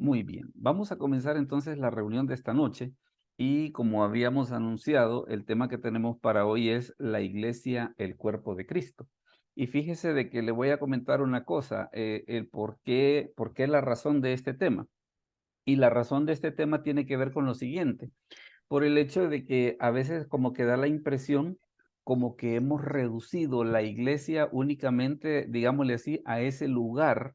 Muy bien, vamos a comenzar entonces la reunión de esta noche y como habíamos anunciado, el tema que tenemos para hoy es la iglesia, el cuerpo de Cristo. Y fíjese de que le voy a comentar una cosa, el por qué la razón de este tema. Y la razón de este tema tiene que ver con lo siguiente, por el hecho de que a veces como que da la impresión como que hemos reducido la iglesia únicamente, digámosle así, a ese lugar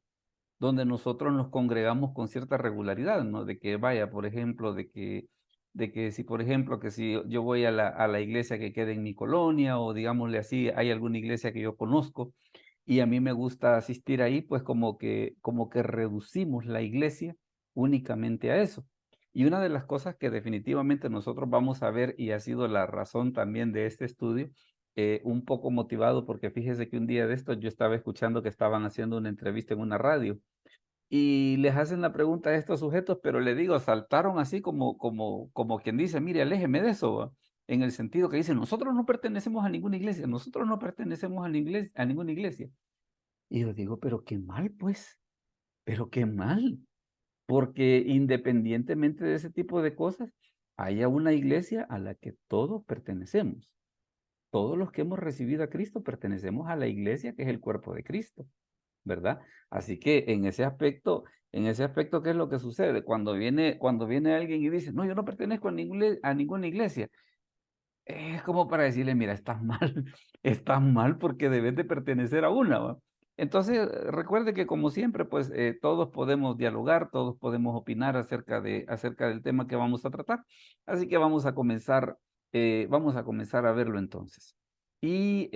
donde nosotros nos congregamos con cierta regularidad, ¿no? De que vaya, por ejemplo, de que si, por ejemplo, que si yo voy a la iglesia que queda en mi colonia o digámosle así, hay alguna iglesia que yo conozco y a mí me gusta asistir ahí, pues como que reducimos la iglesia únicamente a eso. Y una de las cosas que definitivamente nosotros vamos a ver y ha sido la razón también de este estudio, un poco motivado porque fíjese que un día de estos yo estaba escuchando que estaban haciendo una entrevista en una radio y les hacen la pregunta a estos sujetos, pero le digo, saltaron así como quien dice, mire, aléjeme de eso, ¿va? En el sentido que dicen, nosotros no pertenecemos a ninguna iglesia, nosotros no pertenecemos a ninguna iglesia. Y yo digo, pero qué mal, pues, pero qué mal, porque independientemente de ese tipo de cosas, haya una iglesia a la que todos pertenecemos. Todos los que hemos recibido a Cristo pertenecemos a la iglesia que es el cuerpo de Cristo. ¿Verdad? Así que en ese aspecto, ¿qué es lo que sucede? Cuando viene alguien y dice, no, yo no pertenezco a ninguna iglesia, es como para decirle, mira, estás mal, estás mal porque debes de pertenecer a una, ¿va? Entonces, recuerde que como siempre, pues todos podemos dialogar, todos podemos opinar acerca del tema que vamos a tratar. Así que vamos a comenzar a verlo entonces. Y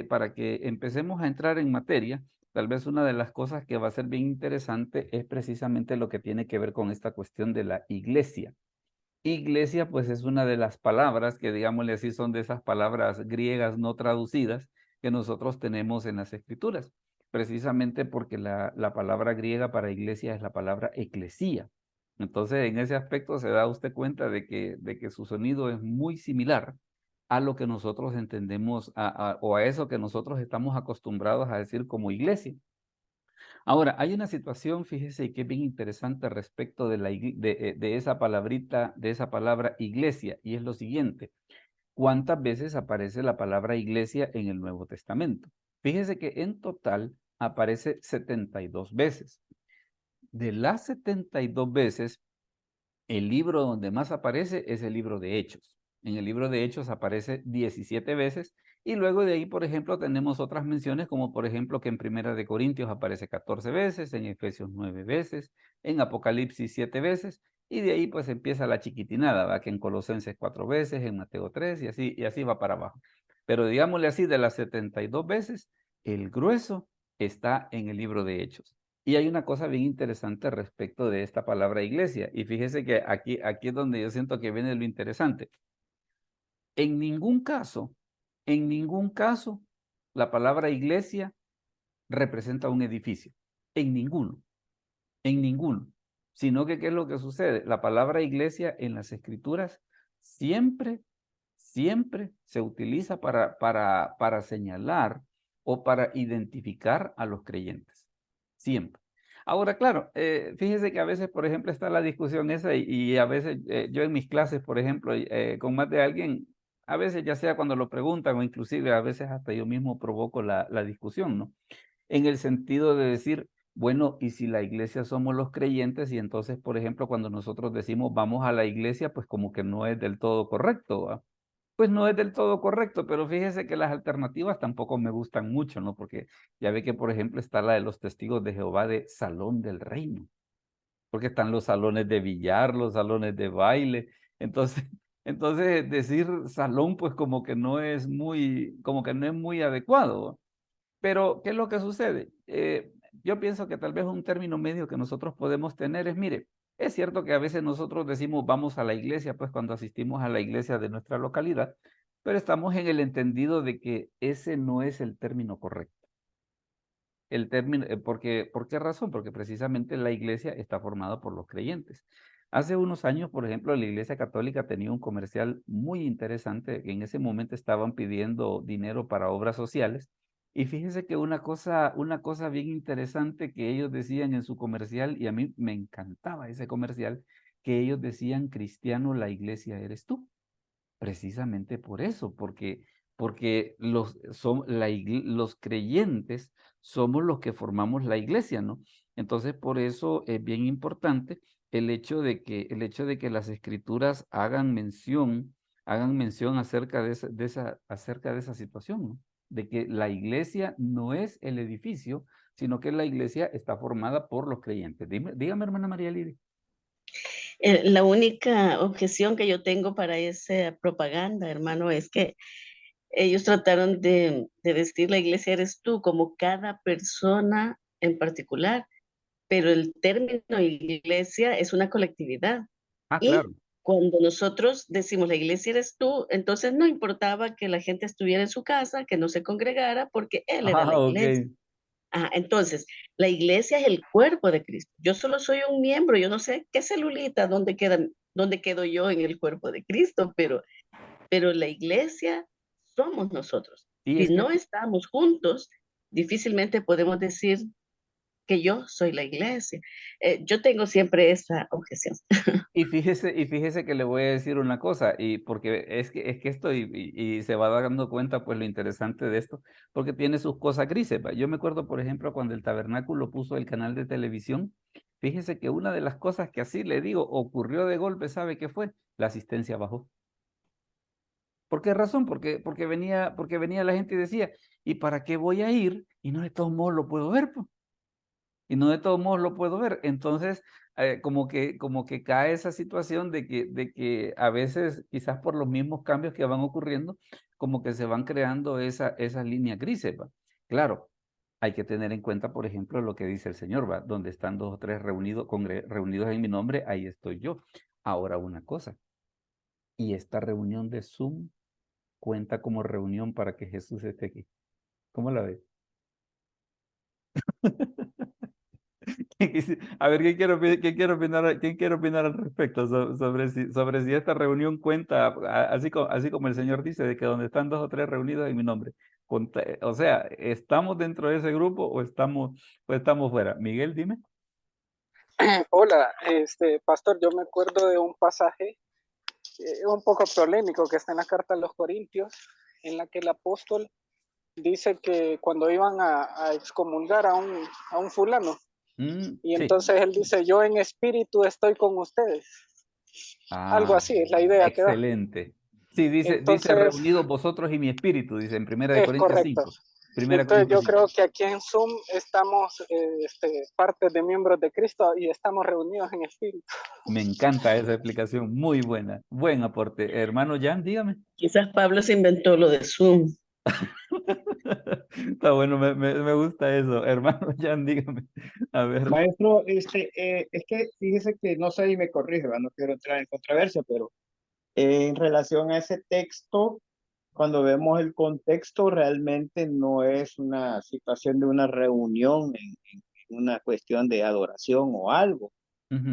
para que empecemos a entrar en materia, tal vez una de las cosas que va a ser bien interesante es precisamente lo que tiene que ver con esta cuestión de la iglesia. Iglesia, pues es una de las palabras que, digámosle así, son de esas palabras griegas no traducidas que nosotros tenemos en las escrituras, precisamente porque la palabra griega para iglesia es la palabra eclesía. Entonces, en ese aspecto se da usted cuenta de que su sonido es muy similar a lo que nosotros entendemos o a eso que nosotros estamos acostumbrados a decir como iglesia. Ahora, hay una situación, fíjese, que es bien interesante respecto de, de esa palabrita, de esa palabra iglesia, y es lo siguiente. ¿Cuántas veces aparece la palabra iglesia en el Nuevo Testamento? Fíjese que en total aparece 72 veces. De las 72 veces, el libro donde más aparece es el libro de Hechos. En el libro de Hechos aparece 17 veces y luego de ahí, por ejemplo, tenemos otras menciones como por ejemplo que en Primera de Corintios aparece 14 veces, en Efesios 9 veces, en Apocalipsis 7 veces y de ahí pues empieza la chiquitinada, ¿va? Que en Colosenses 4 veces, en Mateo 3 y así va para abajo. Pero digámosle así, de las 72 veces, el grueso está en el libro de Hechos. Y hay una cosa bien interesante respecto de esta palabra iglesia. Y fíjese que aquí es donde yo siento que viene lo interesante. En ningún caso, en ningún caso, la palabra iglesia representa un edificio. En ninguno, en ninguno. Sino que, ¿qué es lo que sucede? La palabra iglesia en las escrituras siempre, siempre se utiliza para señalar o para identificar a los creyentes. Siempre. Ahora, claro, fíjese que a veces, por ejemplo, está la discusión esa y a veces yo en mis clases, por ejemplo, con más de alguien, a veces ya sea cuando lo preguntan o inclusive a veces hasta yo mismo provoco la discusión, ¿no? En el sentido de decir, bueno, y si la iglesia somos los creyentes y entonces, por ejemplo, cuando nosotros decimos vamos a la iglesia, pues como que no es del todo correcto, ¿va? Pues no es del todo correcto, pero fíjese que las alternativas tampoco me gustan mucho, ¿no? Porque ya ve que, por ejemplo, está la de los testigos de Jehová de Salón del Reino, porque están los salones de billar, los salones de baile. Entonces, entonces decir salón, pues como que no es como que no es muy adecuado, ¿va? Pero, ¿qué es lo que sucede? Yo pienso que tal vez un término medio que nosotros podemos tener es, mire, es cierto que a veces nosotros decimos vamos a la iglesia, pues cuando asistimos a la iglesia de nuestra localidad, pero estamos en el entendido de que ese no es el término correcto. El término, ¿por qué razón? Porque precisamente la iglesia está formada por los creyentes. Hace unos años, por ejemplo, la Iglesia Católica tenía un comercial muy interesante. En ese momento estaban pidiendo dinero para obras sociales Y fíjese que una cosa bien interesante que ellos decían en su comercial, y a mí me encantaba ese comercial, que ellos decían, cristiano, la iglesia eres tú. Precisamente por eso, porque los creyentes somos los que formamos la iglesia, ¿no? Entonces, por eso es bien importante el hecho de que las escrituras hagan mención acerca de esa situación, ¿no? De que la iglesia no es el edificio, sino que la iglesia está formada por los creyentes. Dígame, hermana María Lidia. La única objeción que yo tengo para esa propaganda, hermano, es que ellos trataron de vestir la iglesia eres tú como cada persona en particular, pero el término iglesia es una colectividad. Ah, Y claro. cuando nosotros decimos la iglesia eres tú, entonces no importaba que la gente estuviera en su casa, que no se congregara, porque él era la Ah, iglesia. ok. Entonces, la iglesia es el cuerpo de Cristo. Yo solo soy un miembro, yo no sé qué celulita, dónde quedo yo en el cuerpo de Cristo, pero la iglesia somos nosotros. Y Si es que no estamos juntos, difícilmente podemos decir que yo soy la iglesia. Yo tengo siempre esa objeción. Y fíjese que le voy a decir una cosa, y porque es que esto, y se va dando cuenta, pues, lo interesante de esto, porque tiene sus cosas grises, ¿va? Yo me acuerdo, por ejemplo, cuando el Tabernáculo puso el canal de televisión, fíjese que una de las cosas que así le digo, ocurrió de golpe, ¿sabe qué fue? La asistencia bajó. ¿Por qué razón? Porque venía la gente y decía, ¿y para qué voy a ir? Y no de todos modos lo puedo ver, pues. Y no de todos modos lo puedo ver. Entonces, como que cae esa situación de que a veces, quizás por los mismos cambios que van ocurriendo, como que se van creando esas líneas grises, ¿va? Claro, hay que tener en cuenta, por ejemplo, lo que dice el Señor, ¿va? Donde están dos o tres reunidos en mi nombre, ahí estoy yo. Ahora una cosa, y esta reunión de Zoom cuenta como reunión para que Jesús esté aquí. ¿Cómo la ves? A ver, ¿quién quiere opinar al respecto sobre si esta reunión cuenta, así como el Señor dice, de que donde están dos o tres reunidos en mi nombre? O sea, ¿estamos dentro de ese grupo o estamos fuera? Miguel, dime. Hola, pastor, yo me acuerdo de un pasaje un poco polémico que está en la carta a los Corintios, en la que el apóstol dice que cuando iban a excomulgar a un fulano, y Sí. entonces él dice, yo en espíritu estoy con ustedes. Algo Ah, así es la idea que da. excelente. Sí, dice Entonces, reunidos vosotros y mi espíritu, dice en Primera de es Corintios correcto. 5. Primera de Entonces Corintios yo 5. creo que aquí en Zoom estamos parte de miembros de Cristo y estamos reunidos en espíritu. Me encanta esa explicación, muy buena. Buen aporte. Hermano Jan, dígame. Quizás Pablo se inventó lo de Zoom. Está bueno, me gusta eso. Hermano Jan, dígame. A ver. Maestro, es que fíjese que no sé y me corrige, ¿verdad? No quiero entrar en controversia, pero en relación a ese texto, cuando vemos el contexto, realmente no es una situación de una reunión en una cuestión de adoración o algo. Ujú.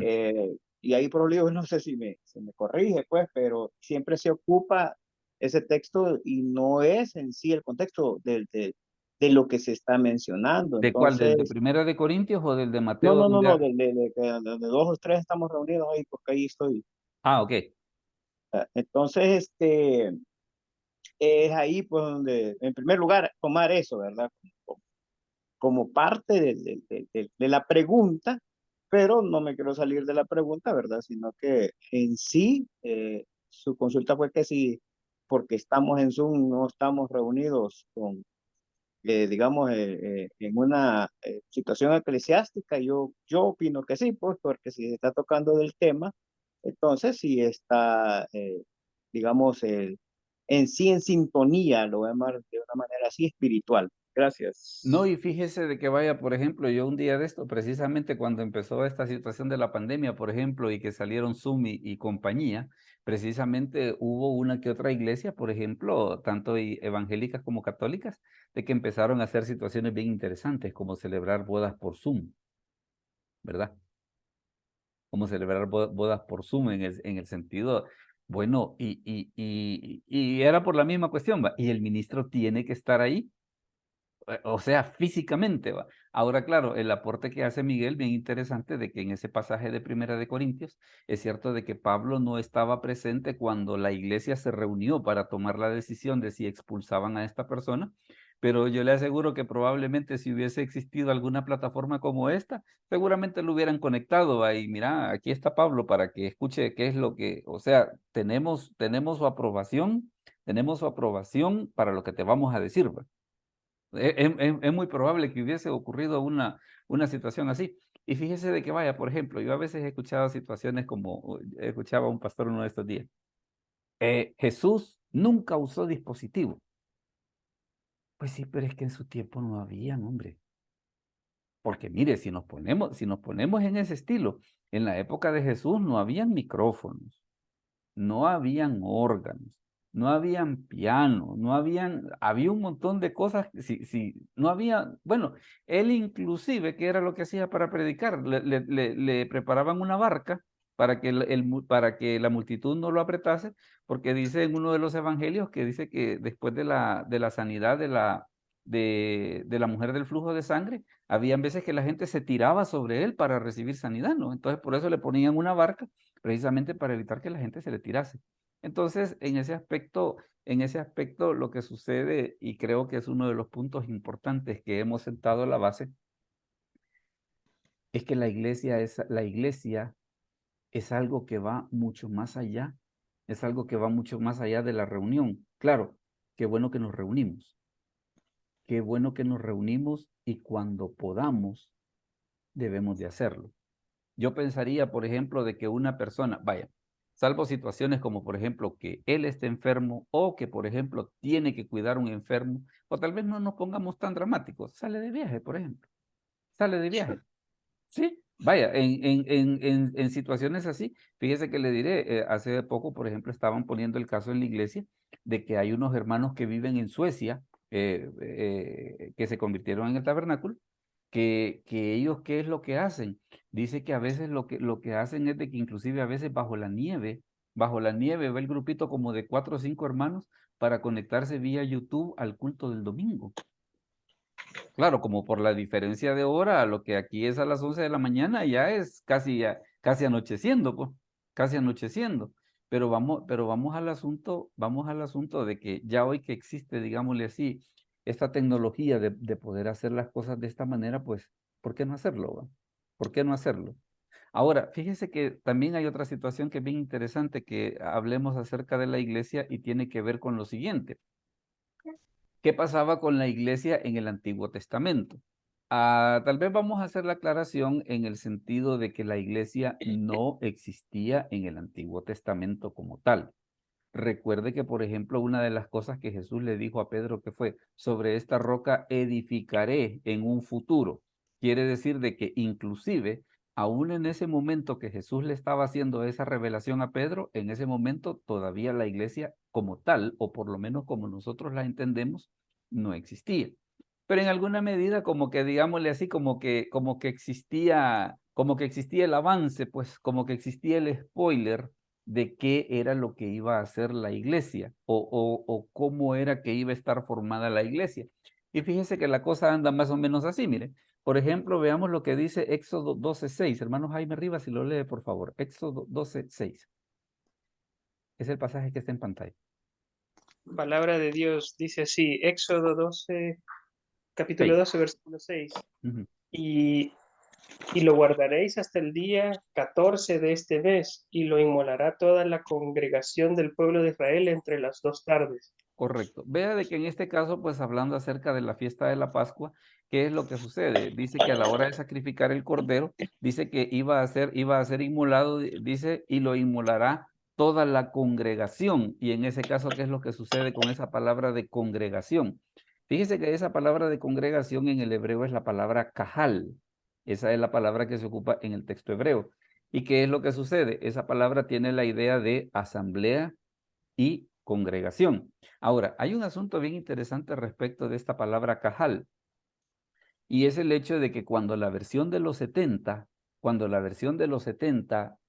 Y ahí por libros no sé si me corrige, pues, pero siempre se ocupa ese texto y no es en sí el contexto de lo que se está mencionando. ¿De cuál? ¿Del de Entonces, Primera de Corintios o del de no, Mateo no, no, donde no, de dos o tres estamos reunidos ahí, porque ahí estoy. Ok. Entonces, es ahí pues donde, en primer lugar, tomar eso, ¿verdad? Como parte de la pregunta, pero no me quiero salir de la pregunta, ¿verdad? Sino que en sí, su consulta fue que si, porque estamos en Zoom, no estamos reunidos con, digamos, en una situación eclesiástica, yo opino que sí, pues, porque si se está tocando del tema, entonces sí está, digamos, en sí en sintonía, lo voy a llamar de una manera así espiritual. No, Gracias. y fíjese de que vaya, por ejemplo, yo un día de esto, precisamente cuando empezó esta situación de la pandemia, por ejemplo, y que salieron Zoom y compañía, precisamente hubo una que otra iglesia, por ejemplo, tanto evangélicas como católicas, de que empezaron a hacer situaciones bien interesantes, como celebrar bodas por Zoom, ¿verdad? Como celebrar bodas por Zoom en el sentido, bueno, y era por la misma cuestión, ¿va? Y el ministro tiene que estar ahí. O sea, físicamente va. Ahora, claro, el aporte que hace Miguel, bien interesante, de que en ese pasaje de Primera de Corintios, es cierto de que Pablo no estaba presente cuando la iglesia se reunió para tomar la decisión de si expulsaban a esta persona, pero yo le aseguro que probablemente si hubiese existido alguna plataforma como esta, seguramente lo hubieran conectado ahí. Mira, aquí está Pablo para que escuche qué es lo que, o sea, tenemos su aprobación para lo que te vamos a decir, ¿va? Es muy probable que hubiese ocurrido una situación así. Y fíjese de que vaya, por ejemplo, yo a veces he escuchado situaciones como, escuchaba a un pastor uno de estos días, Jesús nunca usó dispositivo. Pues sí, pero es que en su tiempo no habían, hombre. Porque mire, si nos ponemos en ese estilo, en la época de Jesús no habían micrófonos, no habían órganos, no habían piano, había un montón de cosas, no había, bueno, él inclusive, ¿qué era lo que hacía para predicar? Le preparaban una barca para que, para que la multitud no lo apretase, porque dice en uno de los evangelios que dice que después de la sanidad de la mujer del flujo de sangre, habían veces que la gente se tiraba sobre él para recibir sanidad, ¿no? Entonces por eso le ponían una barca precisamente para evitar que la gente se le tirase. Entonces, en ese aspecto lo que sucede, y creo que es uno de los puntos importantes que hemos sentado a la base, es que la iglesia es algo que va mucho más allá, es algo que va mucho más allá de la reunión. Claro, qué bueno que nos reunimos, qué bueno que nos reunimos y cuando podamos debemos de hacerlo. Yo pensaría, por ejemplo, de que una persona, vaya, salvo situaciones como, por ejemplo, que él esté enfermo o que, por ejemplo, tiene que cuidar a un enfermo, o tal vez no nos pongamos tan dramáticos, sale de viaje, por ejemplo, sale de viaje. Sí, vaya, en situaciones así, fíjese que le diré, hace poco, por ejemplo, estaban poniendo el caso en la iglesia de que hay unos hermanos que viven en Suecia, que se convirtieron en el tabernáculo, que ellos, ¿qué es lo que hacen? Dice que a veces lo que hacen es de que inclusive a veces bajo la nieve va el grupito como de 4 o 5 hermanos para conectarse vía YouTube al culto del domingo. Claro, como por la diferencia de hora, lo que aquí es a las 11 de la mañana ya es casi anocheciendo, pues, casi anocheciendo. Pero vamos al asunto de que ya hoy que existe, digámosle así, esta tecnología de poder hacer las cosas de esta manera, pues, ¿por qué no hacerlo, va? ¿Por qué no hacerlo? Ahora, fíjese que también hay otra situación que es bien interesante que hablemos acerca de la iglesia y tiene que ver con lo siguiente. ¿Qué pasaba con la iglesia en el Antiguo Testamento? Tal vez vamos a hacer la aclaración en el sentido de que la iglesia no existía en el Antiguo Testamento como tal. Recuerde que, por ejemplo, una de las cosas que Jesús le dijo a Pedro que fue, sobre esta roca edificaré en un futuro. Quiere decir de que inclusive, aún en ese momento que Jesús le estaba haciendo esa revelación a Pedro, en ese momento todavía la iglesia como tal, o por lo menos como nosotros la entendemos, no existía. Pero en alguna medida, como que digámosle así, como que existía el avance, pues como que existía el spoiler de qué era lo que iba a hacer la iglesia o cómo era que iba a estar formada la iglesia. Y fíjese que la cosa anda más o menos así, mire. Por ejemplo, veamos lo que dice Éxodo 12:6. Hermano Jaime Rivas, si lo lee, por favor. Éxodo 12:6. Es el pasaje que está en pantalla. Palabra de Dios dice así, Éxodo 12, capítulo 6. 12, versículo 6. Ujú. Y lo guardaréis hasta el día 14 de este mes, y lo inmolará toda la congregación del pueblo de Israel entre las 2 tardes. Correcto. Vea de que en este caso, pues hablando acerca de la fiesta de la Pascua, ¿qué es lo que sucede? Dice que a la hora de sacrificar el cordero, dice que iba a ser inmolado, dice, y lo inmolará toda la congregación. Y en ese caso, ¿qué es lo que sucede con esa palabra de congregación? Fíjese que esa palabra de congregación en el hebreo es la palabra cajal. Esa es la palabra que se ocupa en el texto hebreo. ¿Y qué es lo que sucede? Esa palabra tiene la idea de asamblea y congregación. Ahora, hay un asunto bien interesante respecto de esta palabra cajal, y es el hecho de que cuando la versión de los 70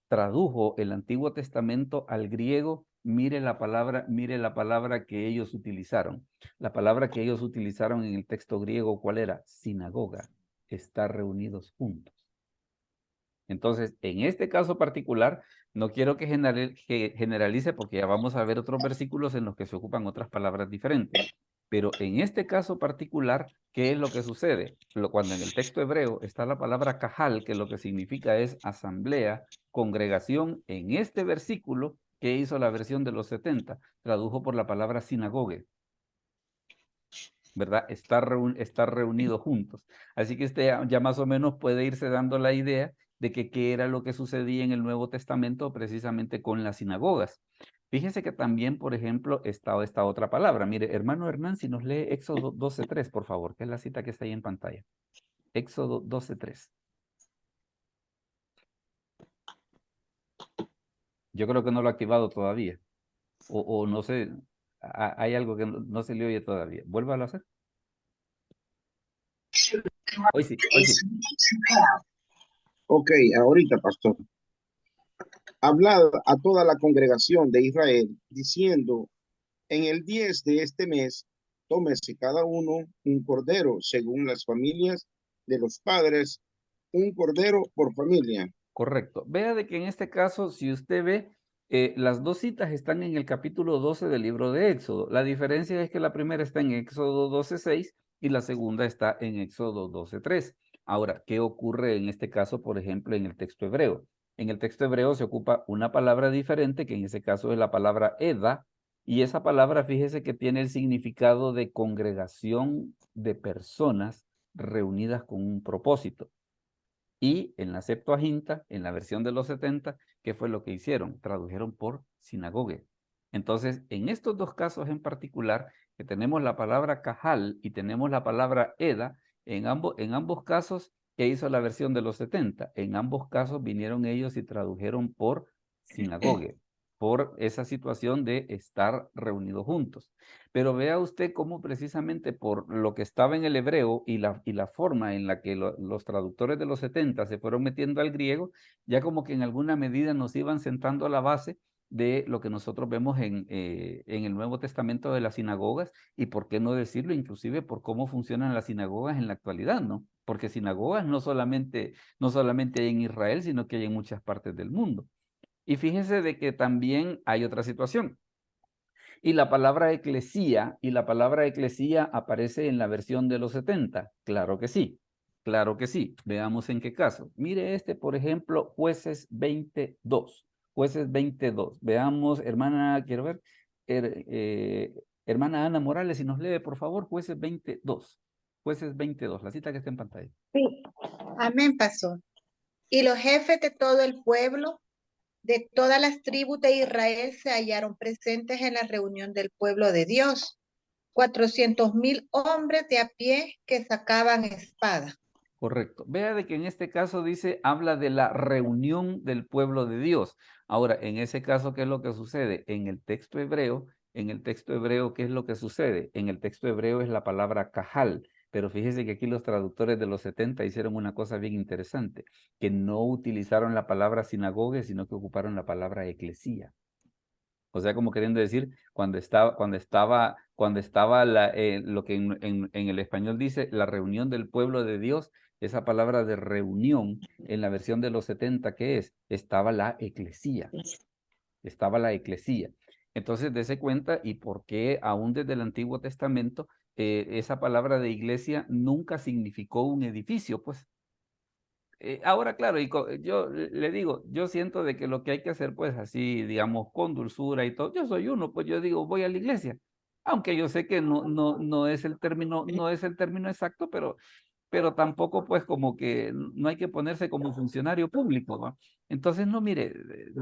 tradujo el Antiguo Testamento al griego, mire la palabra que ellos utilizaron. La palabra que ellos utilizaron en el texto griego, ¿cuál era? Sinagoga, estar reunidos juntos. Entonces, en este caso particular, no quiero que generalice porque ya vamos a ver otros versículos en los que se ocupan otras palabras diferentes. Pero en este caso particular, ¿qué es lo que sucede? Cuando en el texto hebreo está la palabra kahal, que lo que significa es asamblea, congregación, en este versículo, que hizo la versión de los 70, tradujo por la palabra sinagogue, ¿verdad? Estar reunidos juntos. Así que ya más o menos puede irse dando la idea de que qué era lo que sucedía en el Nuevo Testamento precisamente con las sinagogas. Fíjese que también, por ejemplo, está esta otra palabra. Mire, hermano Hernán, si nos lee Éxodo 12:3, por favor, que es la cita que está ahí en pantalla. Éxodo 12:3. Yo creo que no lo ha activado todavía. O no sé, hay algo que no se le oye todavía. Vuélvalo a hacer. Hoy sí, hoy sí. Ok, ahorita, pastor. Hablad a toda la congregación de Israel, diciendo, en el 10 de este mes, tómese cada uno un cordero, según las familias de los padres, un cordero por familia. Correcto. Vea de que en este caso, si usted ve, las dos citas están en el capítulo 12 del libro de Éxodo. La diferencia es que la primera está en Éxodo 12:6 y la segunda está en Éxodo 12:3. Ahora, ¿qué ocurre en este caso, por ejemplo, en el texto hebreo? En el texto hebreo se ocupa una palabra diferente, que en ese caso es la palabra eda, y esa palabra, fíjese que tiene el significado de congregación de personas reunidas con un propósito. Y en la Septuaginta, en la versión de los 70, ¿qué fue lo que hicieron? Tradujeron por sinagogue. Entonces, en estos dos casos en particular, que tenemos la palabra kahal y tenemos la palabra eda, en ambos casos, ¿qué hizo la versión de los 70? En ambos casos vinieron ellos y tradujeron por sinagogue, por esa situación de estar reunidos juntos. Pero vea usted cómo precisamente por lo que estaba en el hebreo y la forma en la que los traductores de los 70 se fueron metiendo al griego, ya como que en alguna medida nos iban sentando a la base de lo que nosotros vemos en el Nuevo Testamento de las sinagogas y por qué no decirlo, inclusive por cómo funcionan las sinagogas en la actualidad, ¿no? Porque sinagogas no solamente hay en Israel, sino que hay en muchas partes del mundo. Y fíjense de que también hay otra situación. Y la palabra eclesía aparece en la versión de los 70. Claro que sí, claro que sí. Veamos en qué caso. Mire este, por ejemplo, Jueces 22. Jueces 22. Veamos, hermana, quiero ver, hermana Ana Morales, si nos lee, por favor, Jueces 22. Jueces 22, la cita que está en pantalla. Sí, amén, pastor. Y los jefes de todo el pueblo, de todas las tribus de Israel, se hallaron presentes en la reunión del pueblo de Dios. 400,000 hombres de a pie que sacaban espada. Correcto. Vea de que en este caso habla de la reunión del pueblo de Dios. Ahora, en ese caso, ¿qué es lo que sucede? En el texto hebreo, ¿qué es lo que sucede? En el texto hebreo es la palabra kahal, pero fíjese que aquí los traductores de los 70 hicieron una cosa bien interesante, que no utilizaron la palabra sinagoga, sino que ocuparon la palabra eclesía. O sea, como queriendo decir, cuando estaba lo que en el español dice la reunión del pueblo de Dios, esa palabra de reunión en la versión de los 70, ¿qué es? Estaba la eclesía. Entonces, dése cuenta y por qué aún desde el Antiguo Testamento esa palabra de iglesia nunca significó un edificio, pues. Ahora, claro, yo le digo, yo siento de que lo que hay que hacer, pues así, digamos, con dulzura y todo, yo soy uno, pues yo digo, voy a la iglesia, aunque yo sé que no es el término exacto, pero tampoco, pues, como que no hay que ponerse como funcionario público, ¿no? Entonces, no, mire,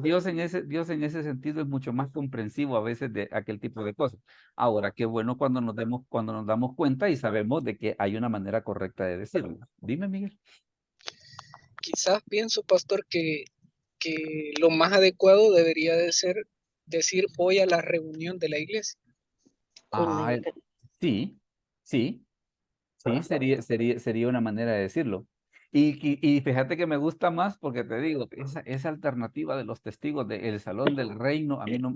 Dios en ese sentido es mucho más comprensivo a veces de aquel tipo de cosas. Ahora, qué bueno cuando nos damos cuenta y sabemos de que hay una manera correcta de decirlo. Dime, Miguel. Quizás pienso, pastor, que lo más adecuado debería de ser decir voy a la reunión de la iglesia. Sí, sería una manera de decirlo. Y fíjate que me gusta más porque te digo, esa alternativa de los testigos del Salón del Reino, a mí no,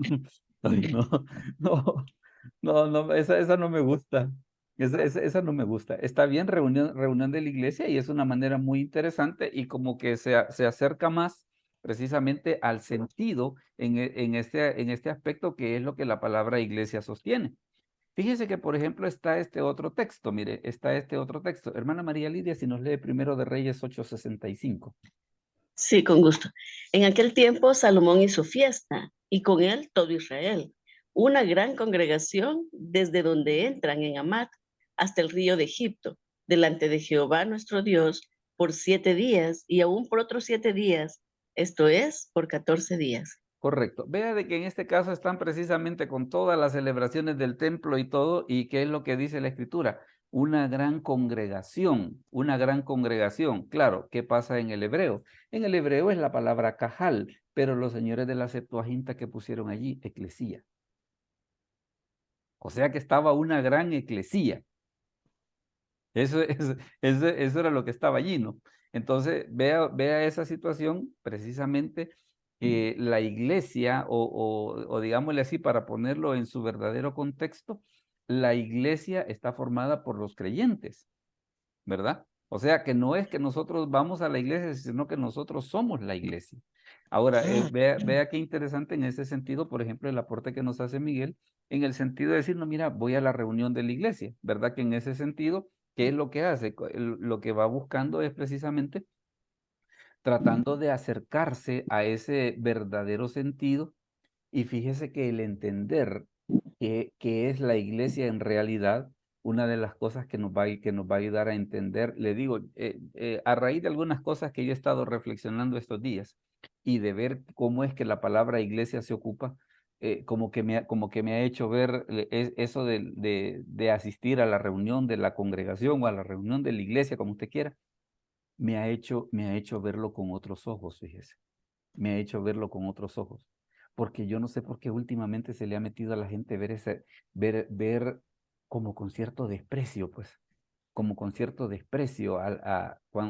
ay, no, esa no me gusta. Esa no me gusta. Está bien, reunión de la iglesia y es una manera muy interesante y como que se acerca más precisamente al sentido en este aspecto que es lo que la palabra iglesia sostiene. Fíjese que, por ejemplo, está este otro texto, mire, está este otro texto. Hermana María Lidia, si nos lee Primero de Reyes 8:65. Sí, con gusto. En aquel tiempo Salomón hizo fiesta y con él todo Israel, una gran congregación desde donde entran en Amat hasta el río de Egipto, delante de Jehová nuestro Dios por 7 días y aún por otros 7 días, esto es, por 14 días. Correcto. Vea de que en este caso están precisamente con todas las celebraciones del templo y todo, y ¿qué es lo que dice la Escritura? Una gran congregación, una gran congregación. Claro, ¿qué pasa en el hebreo? En el hebreo es la palabra cajal, pero los señores de la Septuaginta que pusieron allí, eclesía. O sea que estaba una gran eclesía. Eso era lo que estaba allí, ¿no? Entonces, vea esa situación, precisamente, la iglesia, o digámosle así, para ponerlo en su verdadero contexto, la iglesia está formada por los creyentes, ¿verdad? O sea, que no es que nosotros vamos a la iglesia, sino que nosotros somos la iglesia. Ahora, vea qué interesante en ese sentido, por ejemplo, el aporte que nos hace Miguel, en el sentido de decir, no, mira, voy a la reunión de la iglesia, ¿verdad? Que en ese sentido, ¿qué es lo que hace? Lo que va buscando es precisamente tratando de acercarse a ese verdadero sentido. Y fíjese que el entender que es la iglesia en realidad, una de las cosas que nos va a ayudar a entender, le digo, a raíz de algunas cosas que yo he estado reflexionando estos días y de ver cómo es que la palabra iglesia se ocupa, como que me ha hecho ver eso de asistir a la reunión de la congregación o a la reunión de la iglesia, como usted quiera, me ha hecho verlo con otros ojos, fíjese, me ha hecho verlo con otros ojos porque yo no sé por qué últimamente se le ha metido a la gente ver como con cierto desprecio, pues, como con cierto desprecio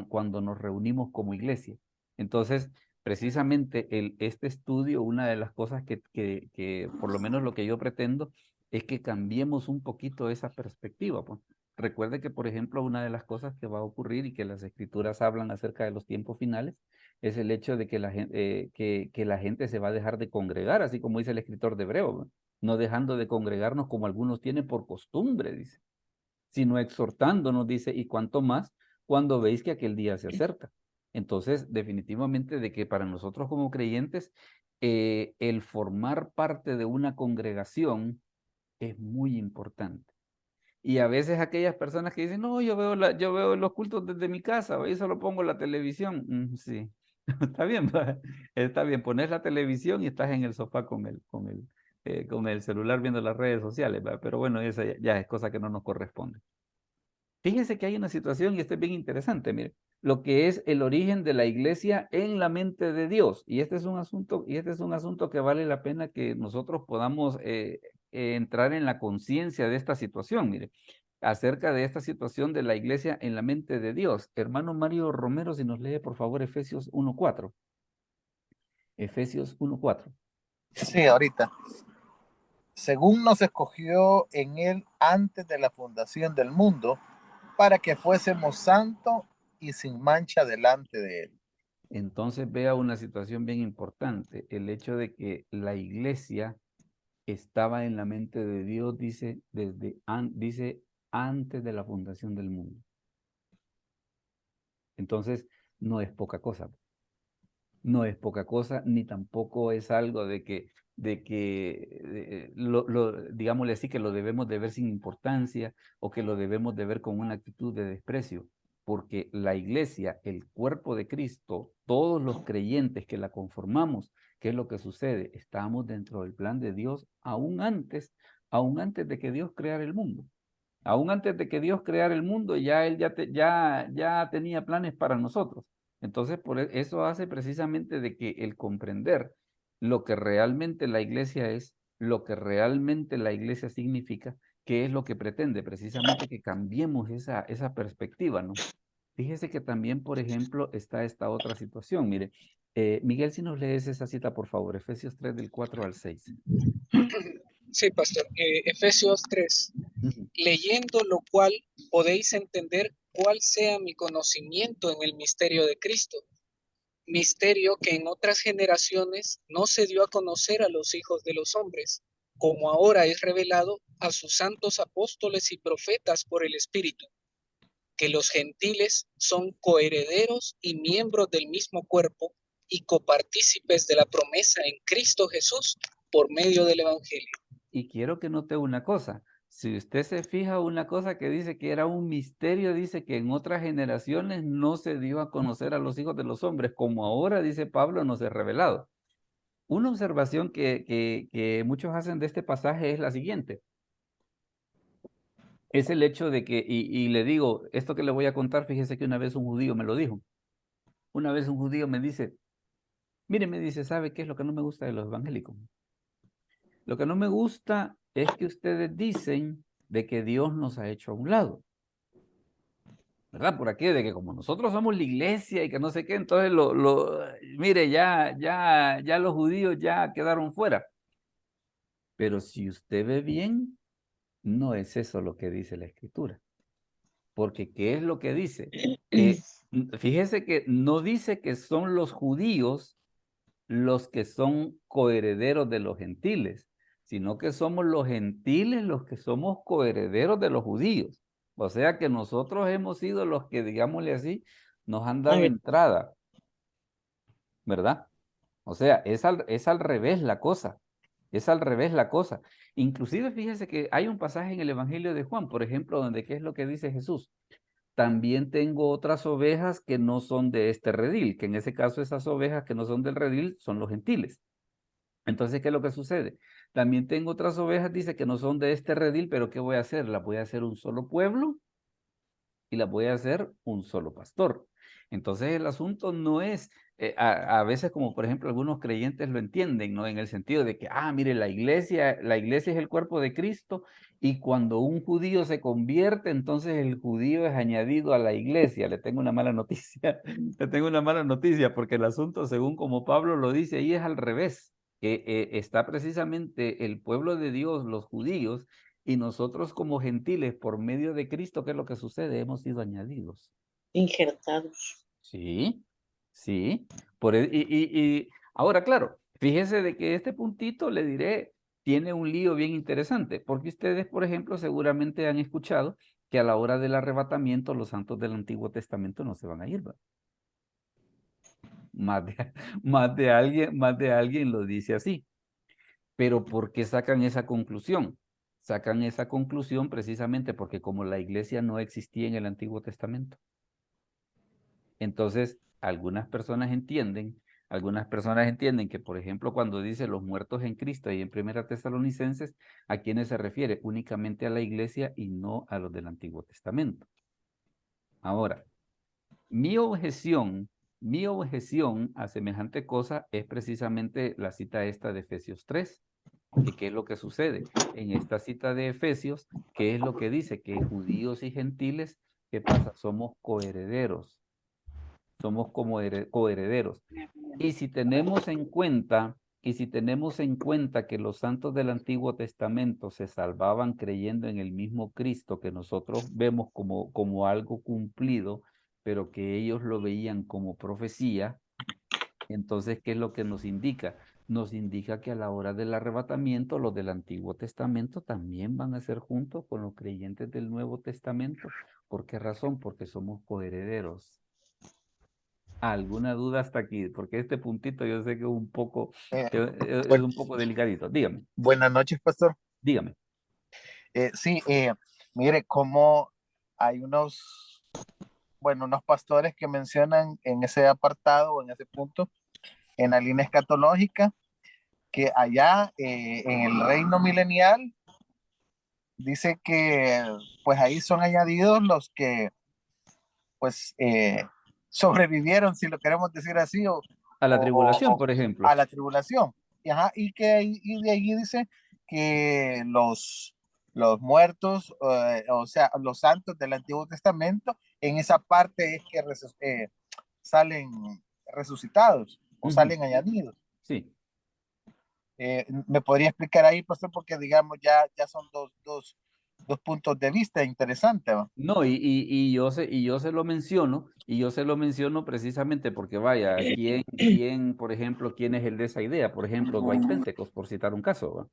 cuando nos reunimos como iglesia. Entonces, precisamente este estudio, una de las cosas que por lo menos lo que yo pretendo es que cambiemos un poquito esa perspectiva, pues. Recuerde que, por ejemplo, una de las cosas que va a ocurrir y que las escrituras hablan acerca de los tiempos finales es el hecho de que que la gente se va a dejar de congregar, así como dice el escritor de Hebreo, ¿no? No dejando de congregarnos como algunos tienen por costumbre, dice, sino exhortándonos, dice, y cuanto más cuando veis que aquel día se acerca. Entonces, definitivamente de que para nosotros como creyentes, el formar parte de una congregación es muy importante. Y a veces aquellas personas que dicen, no, yo veo los cultos desde mi casa, o yo solo pongo la televisión. Sí, está bien, está bien, pones la televisión y estás en el sofá con el celular viendo las redes sociales, ¿va? Pero bueno, esa ya es cosa que no nos corresponde. Fíjense que hay una situación, y esto es bien interesante, mire, lo que es el origen de la iglesia en la mente de Dios. Y este es un asunto que vale la pena que nosotros podamos entrar en la conciencia de esta situación, mire, acerca de esta situación de la iglesia en la mente de Dios. Hermano Mario Romero, si nos lee por favor Efesios 1:4. Efesios 1:4. Sí, ahorita. Según nos escogió en él antes de la fundación del mundo, para que fuésemos santos y sin mancha delante de él. Entonces vea una situación bien importante, el hecho de que la iglesia estaba en la mente de Dios, dice, dice antes de la fundación del mundo. Entonces, no es poca cosa. No es poca cosa, ni tampoco es algo digámosle así, que lo debemos de ver sin importancia o que lo debemos de ver con una actitud de desprecio, porque la iglesia, el cuerpo de Cristo, todos los creyentes que la conformamos, ¿qué es lo que sucede? Estamos dentro del plan de Dios aún antes de que Dios creara el mundo. Aún antes de que Dios creara el mundo, ya Él ya tenía planes para nosotros. Entonces, eso hace precisamente de que el comprender lo que realmente la iglesia es, lo que realmente la iglesia significa, qué es lo que pretende, precisamente que cambiemos esa perspectiva, ¿no? Fíjese que también, por ejemplo, está esta otra situación. Mire, Miguel, si nos lees esa cita, por favor, Efesios 3 del 4 al 6. Sí, pastor. Efesios 3. Ujú. Leyendo lo cual podéis entender cuál sea mi conocimiento en el misterio de Cristo. Misterio que en otras generaciones no se dio a conocer a los hijos de los hombres, como ahora es revelado a sus santos apóstoles y profetas por el Espíritu, que los gentiles son coherederos y miembros del mismo cuerpo y copartícipes de la promesa en Cristo Jesús por medio del Evangelio. Y quiero que note una cosa. Si usted se fija, una cosa que dice que era un misterio, dice que en otras generaciones no se dio a conocer a los hijos de los hombres, como ahora, dice Pablo, nos es revelado. Una observación que muchos hacen de este pasaje es la siguiente. Es el hecho de que, y le digo, esto que le voy a contar, fíjese que una vez un judío me lo dijo. Una vez un judío me dice, mire, me dice, ¿sabe qué es lo que no me gusta de los evangélicos? Lo que no me gusta es que ustedes dicen de que Dios nos ha hecho a un lado. ¿Verdad? Por aquí, de que como nosotros somos la iglesia y que no sé qué, entonces mire, ya los judíos ya quedaron fuera. Pero si usted ve bien, no es eso lo que dice la Escritura. Porque ¿qué es lo que dice? Fíjese que no dice que son los judíos los que son coherederos de los gentiles, sino que somos los gentiles los que somos coherederos de los judíos. O sea que nosotros hemos sido los que, digámosle así, nos han dado entrada, ¿verdad? O sea, es al revés la cosa. Es al revés la cosa. Inclusive fíjese que hay un pasaje en el Evangelio de Juan, por ejemplo, donde ¿qué es lo que dice Jesús? También tengo otras ovejas que no son de este redil, que en ese caso esas ovejas que no son del redil son los gentiles. Entonces, ¿qué es lo que sucede? También tengo otras ovejas, dice, que no son de este redil, pero ¿qué voy a hacer? Las voy a hacer un solo pueblo y las voy a hacer un solo pastor. Entonces, el asunto no es, a veces como por ejemplo algunos creyentes lo entienden, ¿no? En el sentido de que, mire, la iglesia es el cuerpo de Cristo y cuando un judío se convierte, entonces el judío es añadido a la iglesia. Le tengo una mala noticia, le tengo una mala noticia porque el asunto, según como Pablo lo dice ahí, es al revés. Está precisamente el pueblo de Dios, los judíos, y nosotros como gentiles, por medio de Cristo, ¿qué es lo que sucede? Hemos sido añadidos. Injertados. Sí, sí. Y ahora, claro, fíjese de que este puntito, le diré, tiene un lío bien interesante, porque ustedes, por ejemplo, seguramente han escuchado que a la hora del arrebatamiento los santos del Antiguo Testamento no se van a ir, ¿va? Más de alguien lo dice así. Pero ¿por qué sacan esa conclusión? Sacan esa conclusión precisamente porque como la iglesia no existía en el Antiguo Testamento. Entonces, algunas personas entienden que, por ejemplo, cuando dice los muertos en Cristo y en Primera Tesalonicenses, ¿a quiénes se refiere? Únicamente a la iglesia y no a los del Antiguo Testamento. Ahora, mi objeción a semejante cosa es precisamente la cita esta de Efesios 3. ¿Y qué es lo que sucede? En esta cita de Efesios, ¿qué es lo que dice? Que judíos y gentiles, ¿qué pasa? Somos coherederos. Somos como coherederos. Y si tenemos en cuenta, que los santos del Antiguo Testamento se salvaban creyendo en el mismo Cristo que nosotros vemos como algo cumplido, pero que ellos lo veían como profecía, entonces, ¿qué es lo que nos indica? Nos indica que a la hora del arrebatamiento, los del Antiguo Testamento también van a ser juntos con los creyentes del Nuevo Testamento. ¿Por qué razón? Porque somos coherederos. ¿Alguna duda hasta aquí? Porque este puntito yo sé que es un poco delicadito. Dígame, Buenas noches, pastor. dígame. Sí, mire cómo hay unos pastores que mencionan en ese apartado o en ese punto, en la línea escatológica, que allá en el reino milenial dice que pues ahí son añadidos los que pues sobrevivieron, si lo queremos decir así, A la tribulación, por ejemplo. a la tribulación. Y de ahí dice que los muertos, o sea, los santos del Antiguo Testamento, en esa parte es que salen resucitados o salen añadidos. Sí. ¿Me podría explicar ahí, pastor? Porque digamos ya son dos puntos de vista interesantes, ¿no? No, y yo se lo menciono, precisamente porque vaya, por ejemplo, quién es el de esa idea? Por ejemplo, Dwight Pentecost, por citar un caso, ¿va?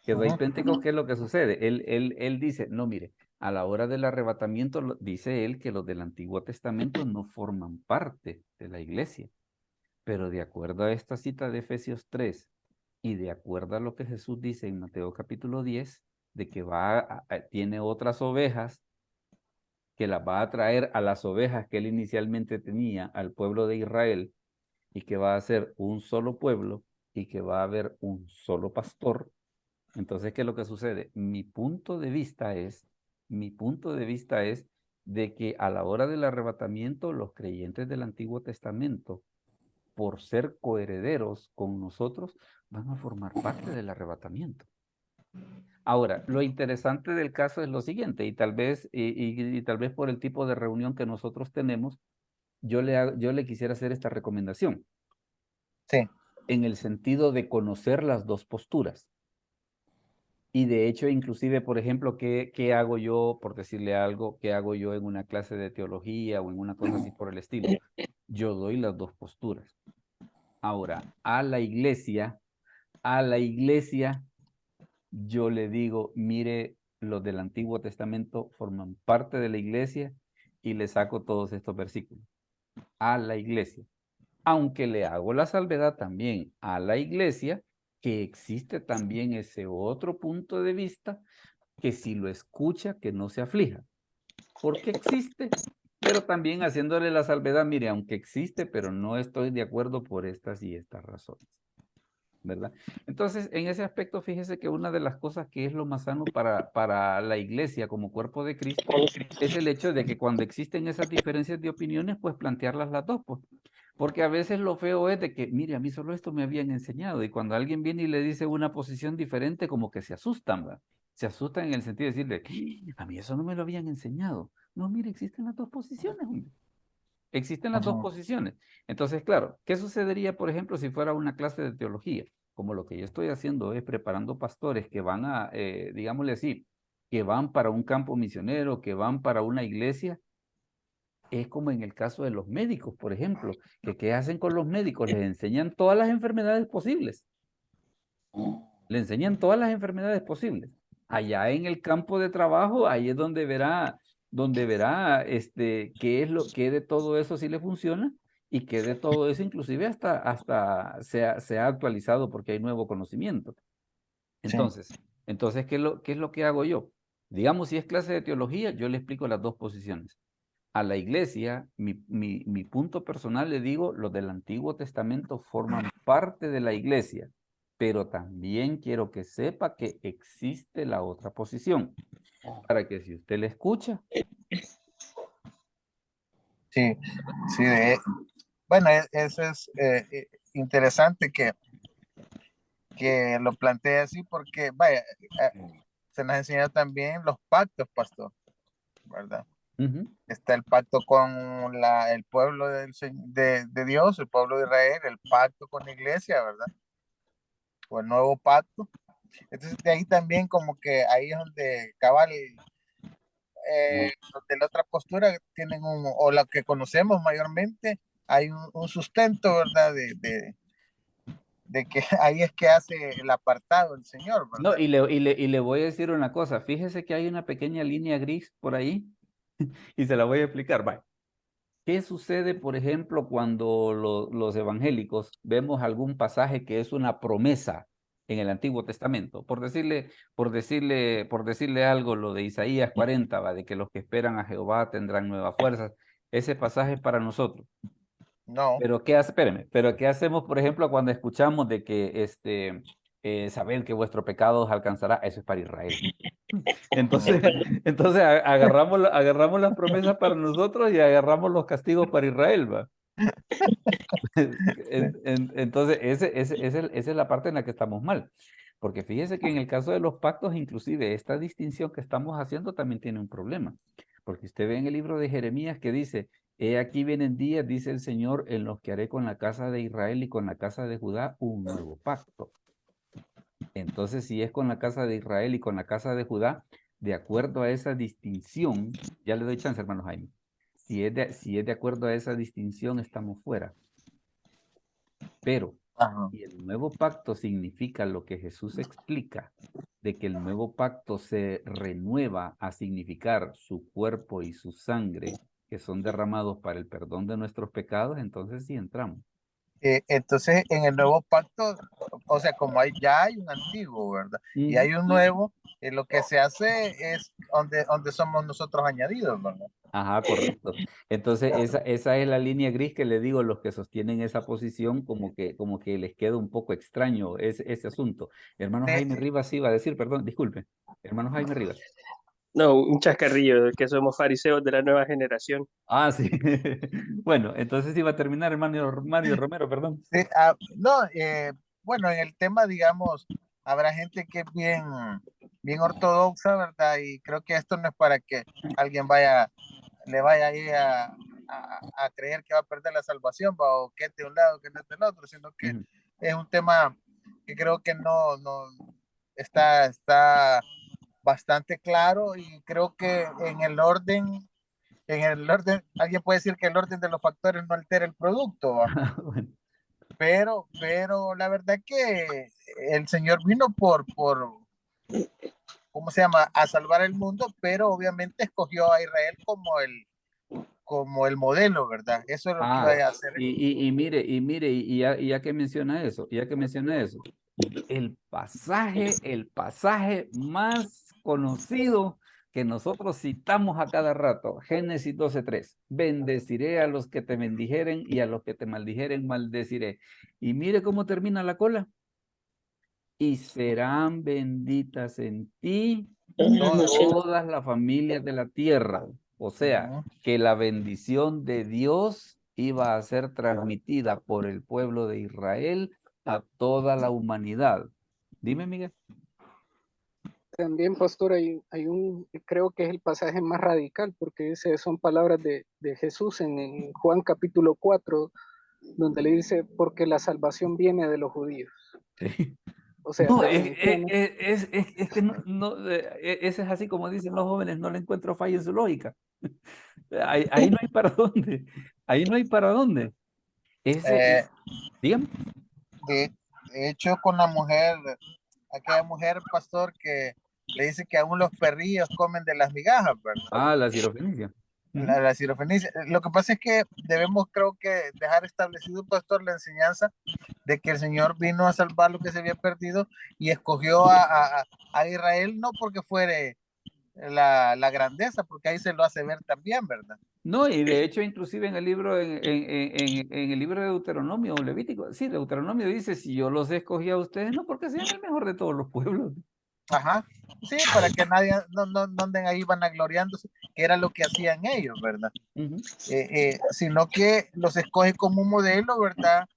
Que Dwight Pentecost, ¿qué es lo que sucede? Él dice, no, mire, a la hora del arrebatamiento, dice él que los del Antiguo Testamento no forman parte de la iglesia, pero de acuerdo a esta cita de Efesios 3 y de acuerdo a lo que Jesús dice en Mateo capítulo 10, de que tiene otras ovejas, que las va a traer a las ovejas que él inicialmente tenía al pueblo de Israel, y que va a ser un solo pueblo y que va a haber un solo pastor. Entonces, ¿qué es lo que sucede? Mi punto de vista es de que a la hora del arrebatamiento, los creyentes del Antiguo Testamento, por ser coherederos con nosotros, van a formar parte del arrebatamiento. Ahora, lo interesante del caso es lo siguiente, y tal vez por el tipo de reunión que nosotros tenemos, yo le quisiera hacer esta recomendación. Sí. En el sentido de conocer las dos posturas. Y de hecho, inclusive, por ejemplo, ¿qué hago yo, por decirle algo, qué hago yo en una clase de teología o en una cosa así por el estilo? Yo doy las dos posturas. Ahora, a la iglesia, yo le digo, mire, los del Antiguo Testamento forman parte de la iglesia y le saco todos estos versículos. A la iglesia. Aunque le hago la salvedad también a la iglesia, que existe también ese otro punto de vista, que si lo escucha, que no se aflija. Porque existe, pero también haciéndole la salvedad, mire, aunque existe, pero no estoy de acuerdo por estas y estas razones, ¿verdad? Entonces, en ese aspecto, fíjese que una de las cosas que es lo más sano para la iglesia como cuerpo de Cristo es el hecho de que cuando existen esas diferencias de opiniones, pues plantearlas las dos, pues. Porque a veces lo feo es de que, mire, a mí solo esto me habían enseñado, y cuando alguien viene y le dice una posición diferente, como que se asustan, ¿verdad? Se asustan en el sentido de decirle, a mí eso no me lo habían enseñado. No, mire, existen las dos posiciones, hombre. Existen las dos posiciones. Entonces, claro, ¿qué sucedería, por ejemplo, si fuera una clase de teología? Como lo que yo estoy haciendo es preparando pastores que van a, digámosle así, que van para un campo misionero, que van para una iglesia. Es como en el caso de los médicos, por ejemplo, que ¿qué hacen con los médicos? Les enseñan todas las enfermedades posibles. Le enseñan todas las enfermedades posibles. Allá en el campo de trabajo, ahí es donde verá qué de todo eso sí le funciona, y qué de todo eso inclusive hasta se ha actualizado porque hay nuevo conocimiento. Entonces, ¿qué es lo que hago yo? Digamos, si es clase de teología, yo le explico las dos posiciones. A la iglesia, mi punto personal, le digo, los del Antiguo Testamento forman parte de la iglesia, pero también quiero que sepa que existe la otra posición, para que si usted le escucha. Sí, sí. Bueno, eso es interesante que lo plantee así, porque, vaya, se nos enseña también los pactos, pastor, ¿verdad? Está el pacto con el pueblo de Dios, el pueblo de Israel, el pacto con la iglesia, ¿verdad? O el nuevo pacto. Entonces, de ahí también como que ahí es donde cabal, los de la otra postura tienen o la que conocemos mayormente, hay un sustento, ¿verdad? De que ahí es que hace el apartado el Señor, ¿verdad? No, y le voy a decir una cosa, fíjese que hay una pequeña línea gris por ahí, y se la voy a explicar. Vaya. ¿Qué sucede, por ejemplo, cuando los evangélicos vemos algún pasaje que es una promesa en el Antiguo Testamento? Por decirle algo, lo de Isaías 40, ¿va? De que los que esperan a Jehová tendrán nuevas fuerzas. Ese pasaje es para nosotros. No. Pero ¿qué hacemos, por ejemplo, cuando escuchamos de que sabed que vuestro pecado os alcanzará? Eso es para Israel. Entonces agarramos las promesas para nosotros y agarramos los castigos para Israel, ¿va? Entonces, esa es la parte en la que estamos mal. Porque fíjese que en el caso de los pactos, inclusive esta distinción que estamos haciendo también tiene un problema. Porque usted ve en el libro de Jeremías que dice, he aquí vienen días, dice el Señor, en los que haré con la casa de Israel y con la casa de Judá un nuevo pacto. Entonces, si es con la casa de Israel y con la casa de Judá, de acuerdo a esa distinción, ya le doy chance, hermano Jaime, si es de acuerdo a esa distinción, estamos fuera. Pero, Ajá. y el nuevo pacto significa lo que Jesús explica, de que el nuevo pacto se renueva a significar su cuerpo y su sangre, que son derramados para el perdón de nuestros pecados, entonces sí entramos. Entonces, en el nuevo pacto, o sea, como ya hay un antiguo, ¿verdad? Y hay un nuevo, lo que se hace es donde somos nosotros añadidos, ¿verdad? Ajá, correcto. Entonces, esa es la línea gris que le digo a los que sostienen esa posición, como que les queda un poco extraño ese asunto. Hermano Jaime Rivas iba a decir, perdón, disculpe. Hermano Jaime Rivas. No, un chascarrillo, que somos fariseos de la nueva generación. Ah, sí. Bueno, entonces iba a terminar, hermano Mario Romero, perdón. Sí, no, bueno, en el tema, digamos, habrá gente que es bien ortodoxa, ¿verdad? Y creo que esto no es para que alguien le vaya ahí a creer que va a perder la salvación, ¿va? O que es de un lado, que es del otro, sino que es un tema que creo que no está bastante claro, y creo que alguien puede decir que el orden de los factores no altera el producto, ¿va? Bueno, Pero la verdad que el Señor vino ¿cómo se llama? A salvar el mundo, pero obviamente escogió a Israel como el modelo, ¿verdad? Eso es lo que iba a hacer. y mire, y ya que menciona eso, el pasaje más conocido que nosotros citamos a cada rato, Génesis 12:3, bendeciré a los que te bendijeren y a los que te maldijeren maldeciré. Y mire cómo termina la cola. Y serán benditas en ti todas las familias de la tierra. O sea, que la bendición de Dios iba a ser transmitida por el pueblo de Israel a toda la humanidad. Dime, Miguel. También, pastor, creo que es el pasaje más radical, porque dice, son palabras de Jesús en Juan capítulo 4, donde le dice, porque la salvación viene de los judíos. Sí. O sea, No, definitivamente. es que ese es así como dicen los jóvenes, no le encuentro falla en su lógica. Ahí no hay para dónde. Ahí no hay para dónde. Dígame. De hecho, con aquella mujer, pastor, que le dice que aún los perrillos comen de las migajas, ¿verdad? Ah, la sirofenicia. La sirofenicia. Lo que pasa es que debemos, creo que, dejar establecido, pastor, la enseñanza de que el Señor vino a salvar lo que se había perdido y escogió a Israel, no porque fuere la grandeza, porque ahí se lo hace ver también, ¿verdad? No, y de hecho, inclusive en el libro, en el libro de Deuteronomio o Levítico, sí, Deuteronomio dice, si yo los escogí a ustedes, no porque sean el mejor de todos los pueblos. Ajá, sí, para que nadie no anden ahí vanagloriándose, que era lo que hacían ellos, ¿verdad? Sino que los escoge como un modelo, ¿verdad?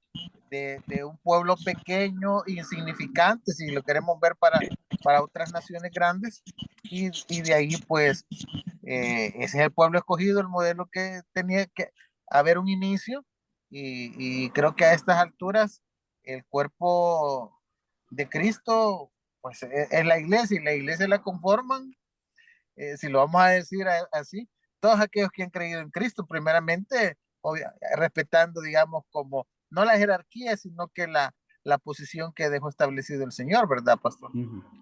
De un pueblo pequeño, insignificante, si lo queremos ver para otras naciones grandes, y de ahí, pues, ese es el pueblo escogido, el modelo que tenía que haber un inicio, y creo que a estas alturas el cuerpo de Cristo, pues, es la iglesia, y la iglesia la conforman, si lo vamos a decir así, todos aquellos que han creído en Cristo, primeramente, respetando, digamos, como no la jerarquía, sino que la posición que dejó establecido el Señor, ¿verdad, pastor?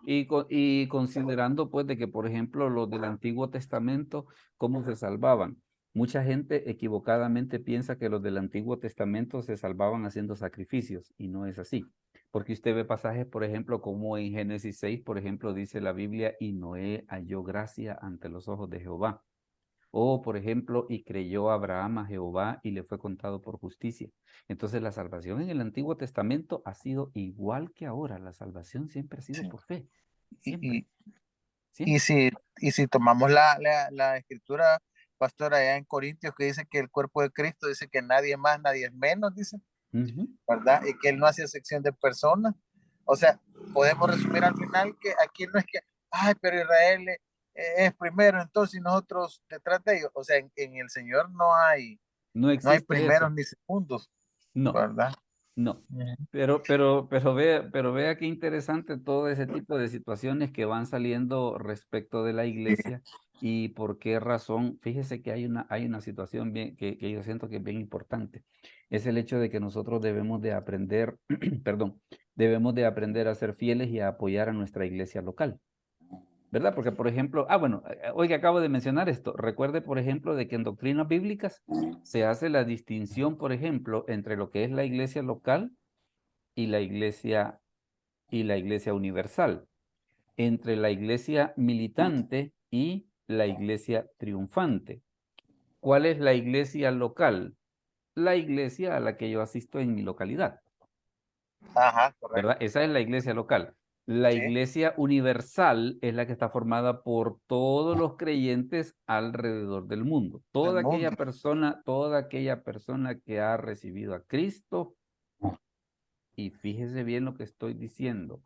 Y considerando pues de que, por ejemplo, los del Antiguo Testamento, ¿cómo se salvaban? Mucha gente equivocadamente piensa que los del Antiguo Testamento se salvaban haciendo sacrificios, y no es así. Porque usted ve pasajes, por ejemplo, como en Génesis 6, por ejemplo, dice la Biblia, y Noé halló gracia ante los ojos de Jehová. O, por ejemplo, y creyó Abraham a Jehová y le fue contado por justicia. Entonces, la salvación en el Antiguo Testamento ha sido igual que ahora. La salvación siempre ha sido por fe. Siempre. Y si tomamos la escritura, pastor, allá en Corintios, que dice que el cuerpo de Cristo dice que nadie más, nadie es menos, dice, ¿verdad? Y que él no hace excepción de personas. O sea, podemos resumir al final que aquí no es que, ay, pero Israel es primero, entonces nosotros detrás de ellos. O sea, en el Señor no hay No existe eso. primeros ni segundos, No. ¿verdad? No, Ujú. pero vea qué interesante todo ese tipo de situaciones que van saliendo respecto de la iglesia y por qué razón. Fíjese que hay una situación bien, que yo siento que es bien importante. Es el hecho de que nosotros debemos de aprender, perdón, debemos de aprender a ser fieles y a apoyar a nuestra iglesia local. ¿Verdad? Porque, por ejemplo, bueno, hoy que acabo de mencionar esto, recuerde, por ejemplo, de que en doctrinas bíblicas se hace la distinción, por ejemplo, entre lo que es la iglesia local y la iglesia universal, entre la iglesia militante y la iglesia triunfante. ¿Cuál es la iglesia local? La iglesia a la que yo asisto en mi localidad, Ajá, correcto. ¿verdad? Esa es la iglesia local. La Sí, iglesia universal es la que está formada por todos los creyentes alrededor del mundo. del mundo. Toda aquella persona que ha recibido a Cristo, y fíjese bien lo que estoy diciendo,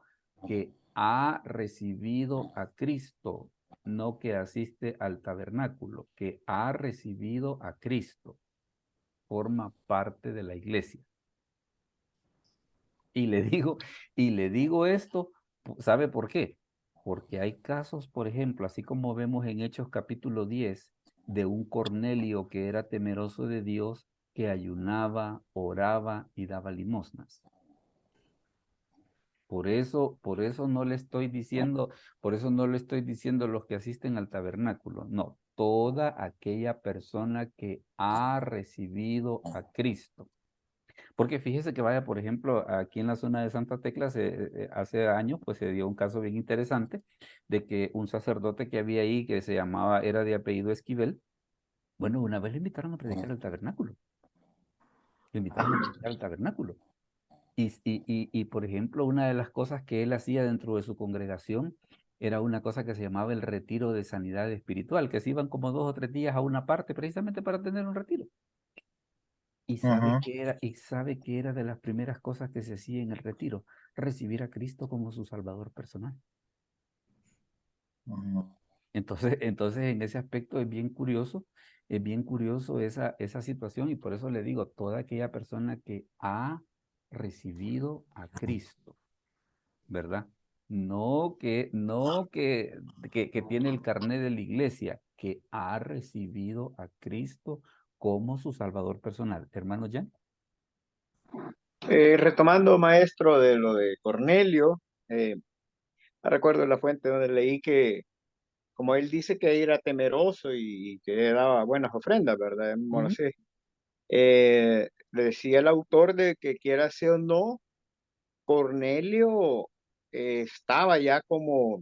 que ha recibido a Cristo, no que asiste al tabernáculo, que ha recibido a Cristo, forma parte de la iglesia. Y le digo, y le digo esto, ¿sabe por qué? Porque hay casos, por ejemplo, así como vemos en Hechos capítulo 10, de un Cornelio que era temeroso de Dios, que ayunaba, oraba y daba limosnas. Por eso no le estoy diciendo, por eso no le estoy diciendo los que asisten al tabernáculo, no, toda aquella persona que ha recibido a Cristo. Porque fíjese que vaya, por ejemplo, aquí en la zona de Santa Tecla, hace años, pues se dio un caso bien interesante de que un sacerdote que había ahí, que se llamaba, era de apellido Esquivel, bueno, una vez le invitaron a predicar al tabernáculo. Le invitaron a predicar al tabernáculo. Por ejemplo, una de las cosas que él hacía dentro de su congregación era una cosa que se llamaba el retiro de sanidad espiritual, que se iban como 2 o 3 días a una parte precisamente para tener un retiro. Ujú, Y sabe que era de las primeras cosas que se hacía en el retiro, recibir a Cristo como su Salvador personal. ujú. Entonces en ese aspecto es bien curioso esa situación y por eso le digo, toda aquella persona que ha recibido a Cristo, ¿verdad? Que tiene el carnet de la iglesia, que ha recibido a Cristo como su Salvador personal. Hermano Jan. Retomando, maestro, de lo de Cornelio, recuerdo la fuente donde leí que, como él dice que era temeroso y que daba buenas ofrendas, ¿verdad? Bueno, Ujú. sí. Le decía el autor de que quiera sea o no, Cornelio estaba ya como,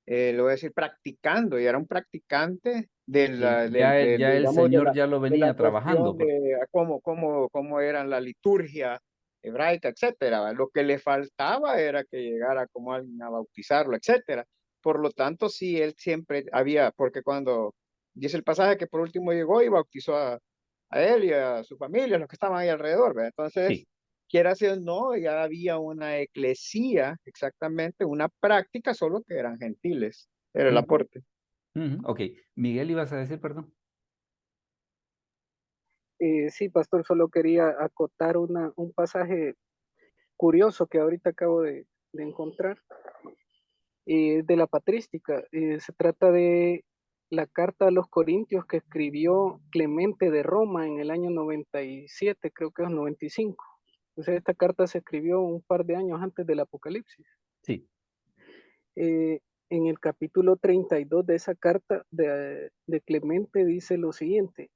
le voy a decir, practicando, y era un practicante de Sí, la, ya el digamos, Señor ya lo de la venía trabajando. cuestión de cómo eran la liturgia hebraica, etcétera. ¿Va? Lo que le faltaba era que llegara como alguien a bautizarlo, etcétera. Por lo tanto, sí, él siempre había, porque cuando dice el pasaje que por último llegó y bautizó a él y a su familia, los que estaban ahí alrededor, ¿verdad? Sí. Entonces, quiera o no, ya había una eclesía, exactamente, una práctica, solo que eran gentiles. Era el Ujú, aporte. ujú. Ok, Miguel, ibas a decir, perdón. Sí, pastor, solo quería acotar un pasaje curioso que ahorita acabo de encontrar, de la patrística. Se trata de la carta a los Corintios que escribió Clemente de Roma en el año 97, creo que es 95. Entonces, esta carta se escribió un par de años antes del Apocalipsis. Sí. En el capítulo 32 de esa carta de Clemente dice lo siguiente: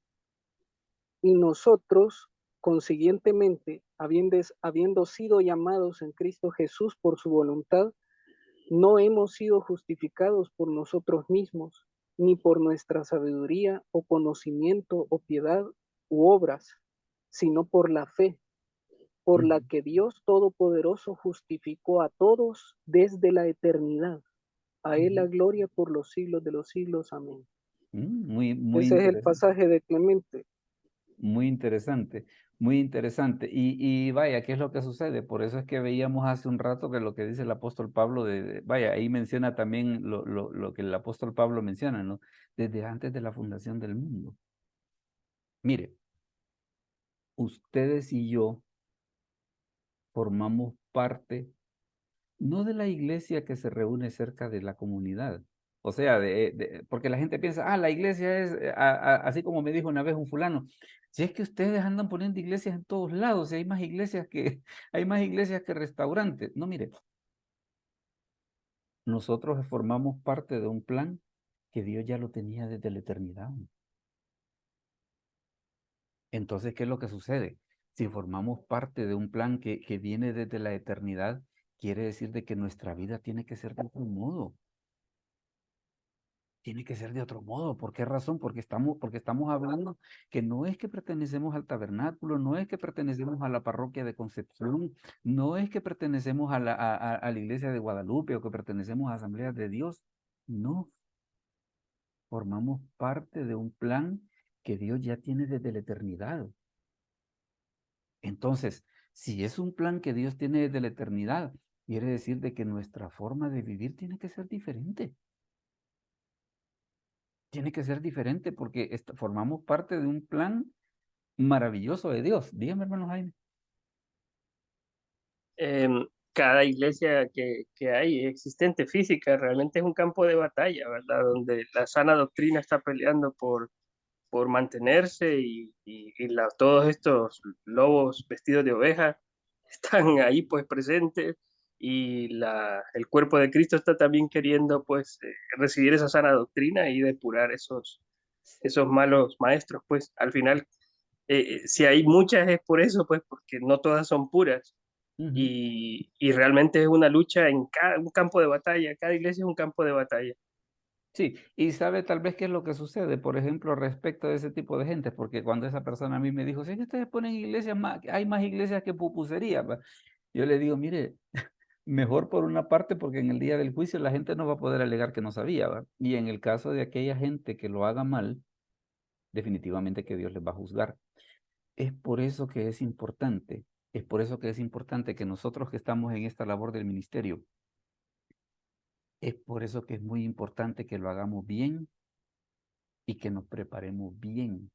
y nosotros, consiguientemente, habiendo sido llamados en Cristo Jesús por su voluntad, no hemos sido justificados por nosotros mismos, ni por nuestra sabiduría o conocimiento o piedad u obras, sino por la fe, por la Ujú, que Dios Todopoderoso justificó a todos desde la eternidad. A Él la ujú. gloria por los siglos de los siglos. Amén. Muy, muy Ese es el interesante. pasaje de Clemente. Muy interesante, Muy interesante. Y vaya, ¿qué es lo que sucede? Por eso es que veíamos hace un rato que lo que dice el apóstol Pablo, vaya, ahí menciona también lo que el apóstol Pablo menciona, ¿no? Desde antes de la fundación del mundo. Mire, ustedes y yo formamos parte, no de la iglesia que se reúne cerca de la comunidad. O sea, porque la gente piensa, la iglesia es, así como me dijo una vez un fulano, si es que ustedes andan poniendo iglesias en todos lados, y hay más iglesias que, hay más iglesias que restaurantes. No, mire, nosotros formamos parte de un plan que Dios ya lo tenía desde la eternidad. Entonces, ¿qué es lo que sucede? Si formamos parte de un plan que viene desde la eternidad, quiere decir de que nuestra vida tiene que ser de otro modo. Tiene que ser de otro modo. ¿Por qué razón? Porque estamos hablando que no es que pertenecemos al tabernáculo, no es que pertenecemos a la parroquia de Concepción, no es que pertenecemos a la iglesia de Guadalupe o que pertenecemos a Asambleas de Dios. No, formamos parte de un plan que Dios ya tiene desde la eternidad. Entonces, si es un plan que Dios tiene desde la eternidad, quiere decir de que nuestra forma de vivir tiene que ser diferente. Tiene que ser diferente porque formamos parte de un plan maravilloso de Dios. Dígame, hermano Jaime. Cada iglesia que hay existente física realmente es un campo de batalla, ¿verdad? Donde la sana doctrina está peleando por mantenerse y todos estos lobos vestidos de oveja están ahí pues presentes y el cuerpo de Cristo está también queriendo pues recibir esa sana doctrina y depurar esos malos maestros. Pues al final, si hay muchas es por eso, pues porque no todas son puras. Y realmente es una lucha en un campo de batalla, cada iglesia es un campo de batalla. Sí, y sabe tal vez qué es lo que sucede, por ejemplo, respecto de ese tipo de gente, porque cuando esa persona a mí me dijo, si es que ustedes ponen iglesias más, hay más iglesias que pupusería, va". Yo le digo, mire, mejor por una parte, porque en el día del juicio la gente no va a poder alegar que no sabía, ¿va? Y en el caso de aquella gente que lo haga mal, definitivamente que Dios les va a juzgar. Es por eso que es importante, es por eso que es importante que nosotros que estamos en esta labor del ministerio, es por eso que es muy importante que lo hagamos bien y que nos preparemos bien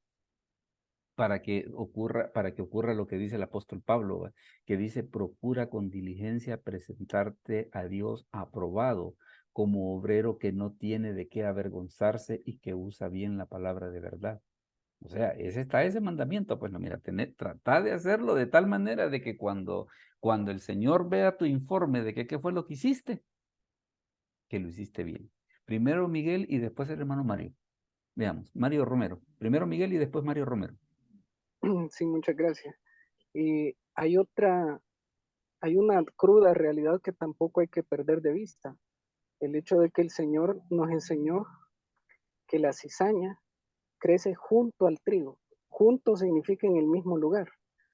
para que ocurra lo que dice el apóstol Pablo, ¿va? Que dice, procura con diligencia presentarte a Dios aprobado como obrero que no tiene de qué avergonzarse y que usa bien la palabra de verdad. O sea, está ese mandamiento, pues no, mira, trata de hacerlo de tal manera de que cuando el Señor vea tu informe de qué fue lo que hiciste, que lo hiciste bien. Primero Miguel y después el hermano Mario. Veamos, Mario Romero. Primero Miguel y después Mario Romero. Sí, muchas gracias. Y hay una cruda realidad que tampoco hay que perder de vista. El hecho de que el Señor nos enseñó que la cizaña crece junto al trigo. Junto significa en el mismo lugar.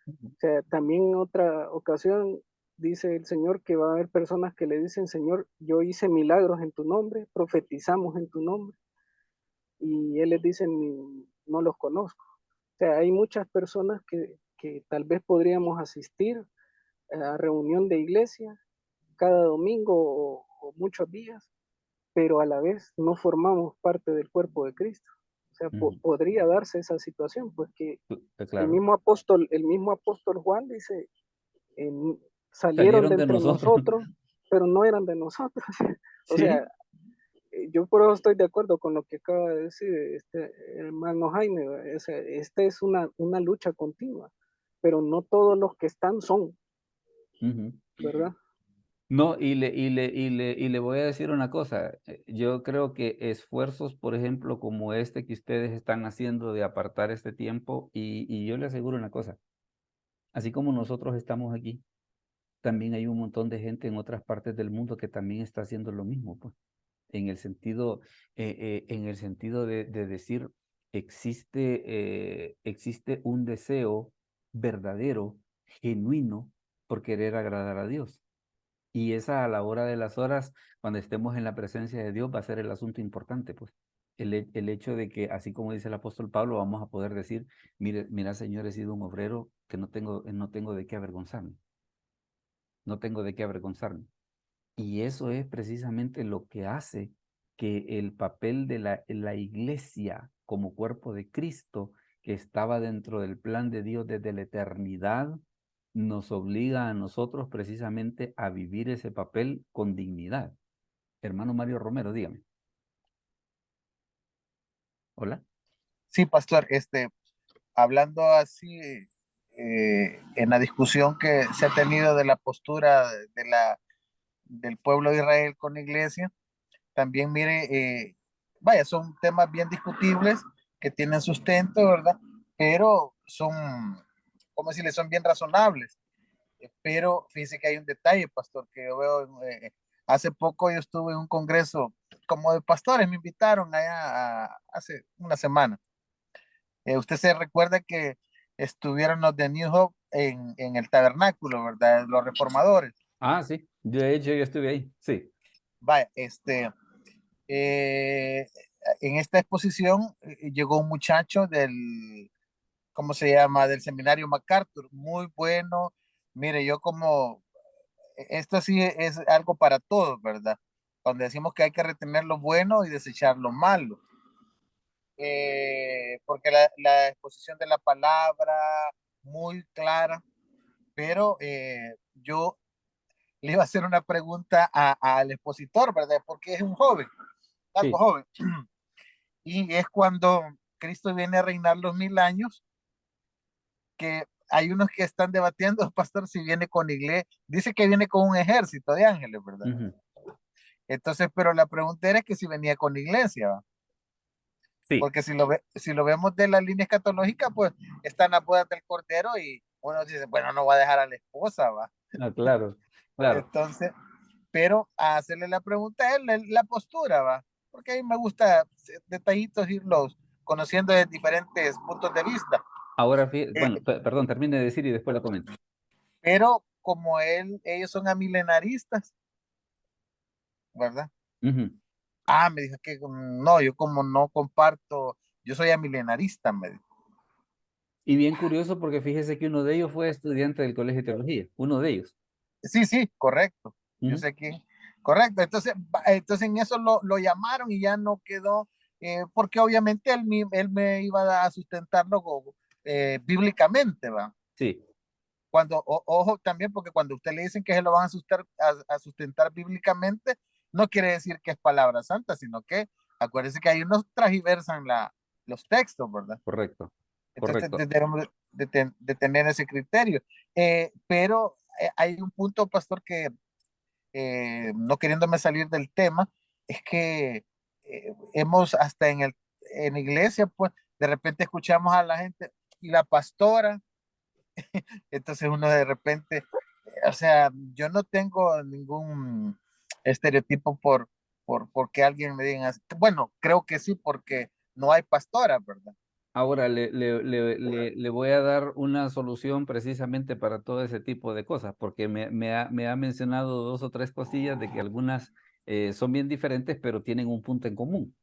O sea, también en otra ocasión dice el Señor que va a haber personas que le dicen, Señor, yo hice milagros en tu nombre, profetizamos en tu nombre, y Él les dice, no los conozco. O sea, hay muchas personas que tal vez podríamos asistir a reunión de iglesia cada domingo o muchos días, pero a la vez no formamos parte del cuerpo de Cristo. O sea, podría darse esa situación, pues que Claro. el mismo apóstol Juan dice, salieron Salieron de de entre nosotros, pero no eran de nosotros. O Sí. sea, yo por eso estoy de acuerdo con lo que acaba de decir este hermano Jaime. Esta es una lucha continua, pero no todos los que están son, ¿verdad? No, y le voy a decir una cosa. Yo creo que esfuerzos, por ejemplo, como este que ustedes están haciendo de apartar este tiempo, y yo le aseguro una cosa, así como nosotros estamos aquí, también hay un montón de gente en otras partes del mundo que también está haciendo lo mismo, pues, en el sentido de decir, existe un deseo verdadero, genuino, por querer agradar a Dios. Y esa a la hora de las horas, cuando estemos en la presencia de Dios, va a ser el asunto importante, pues. el hecho de que, así como dice el apóstol Pablo, vamos a poder decir, mire, mira, Señor, he sido un obrero que no tengo de qué avergonzarme. No tengo de qué avergonzarme. Y eso es precisamente lo que hace que el papel de la iglesia como cuerpo de Cristo, que estaba dentro del plan de Dios desde la eternidad, nos obliga a nosotros precisamente a vivir ese papel con dignidad. Hermano Mario Romero, dígame. Hola. Sí, pastor, hablando así, en la discusión que se ha tenido de la postura del pueblo de Israel con la iglesia, también mire, vaya, son temas bien discutibles que tienen sustento, ¿verdad? Pero son, ¿cómo decirle? Son bien razonables. Pero fíjese que hay un detalle, pastor, que yo veo, hace poco yo estuve en un congreso como de pastores, me invitaron allá hace una semana. Usted se recuerda que estuvieron los de New Hope en el tabernáculo, ¿verdad? Los reformadores. Ah, sí. De hecho, yo estuve ahí. Sí. Vaya, eh, en esta exposición llegó un muchacho ¿cómo se llama? Del seminario MacArthur, muy bueno. Mire, yo como, esto sí es algo para todos, ¿verdad? Cuando decimos que hay que retener lo bueno y desechar lo malo. Porque la exposición de la palabra muy clara, pero yo le iba a hacer una pregunta al expositor, ¿verdad? Porque es un joven, algo Sí. joven. Y es cuando Cristo viene a reinar los 1000 años, que hay unos que están debatiendo, pastor, si viene con iglesia, dice que viene con un ejército de ángeles, ¿verdad? Ujú. Entonces, pero la pregunta era que si venía con iglesia, ¿va? Sí. Porque si lo vemos de la línea escatológica, pues están las bodas del Cordero y uno dice, bueno, no va a dejar a la esposa, ¿va? Ah, claro, claro. Entonces, pero a hacerle la pregunta a él, la postura, ¿va? Porque a mí me gusta detallitos irlos conociendo de diferentes puntos de vista. Ahora, Eh, bueno, perdón, termine de decir y después lo comento. pero como ellos son amilenaristas, ¿verdad? Ujú. Ah, me dijo que no, yo como no comparto, yo soy amilenarista, me dijo. Y bien curioso porque fíjese que uno de ellos fue estudiante del Colegio de Teología, uno de ellos. Sí, sí, correcto. Yo Ujú. sé que, correcto. Entonces en eso lo llamaron y ya no quedó, porque obviamente él me iba a sustentarlo bíblicamente, ¿va? Sí, Cuando, ojo también, porque cuando usted le dicen que se lo van a sustentar bíblicamente, no quiere decir que es palabra santa, sino que acuérdense que hay unos transversan los textos, ¿verdad? correcto, Entonces correcto. debemos de tener ese criterio. Pero hay un punto, pastor, que no queriéndome salir del tema, es que hemos hasta en iglesia, pues de repente escuchamos a la gente y la pastora, entonces uno de repente, o sea, yo no tengo ningún estereotipo porque alguien me diga, bueno, creo que sí, porque no hay pastora, ¿verdad? Ahora le voy a dar una solución precisamente para todo ese tipo de cosas, porque me ha mencionado dos o tres cosillas de que algunas son bien diferentes, pero tienen un punto en común.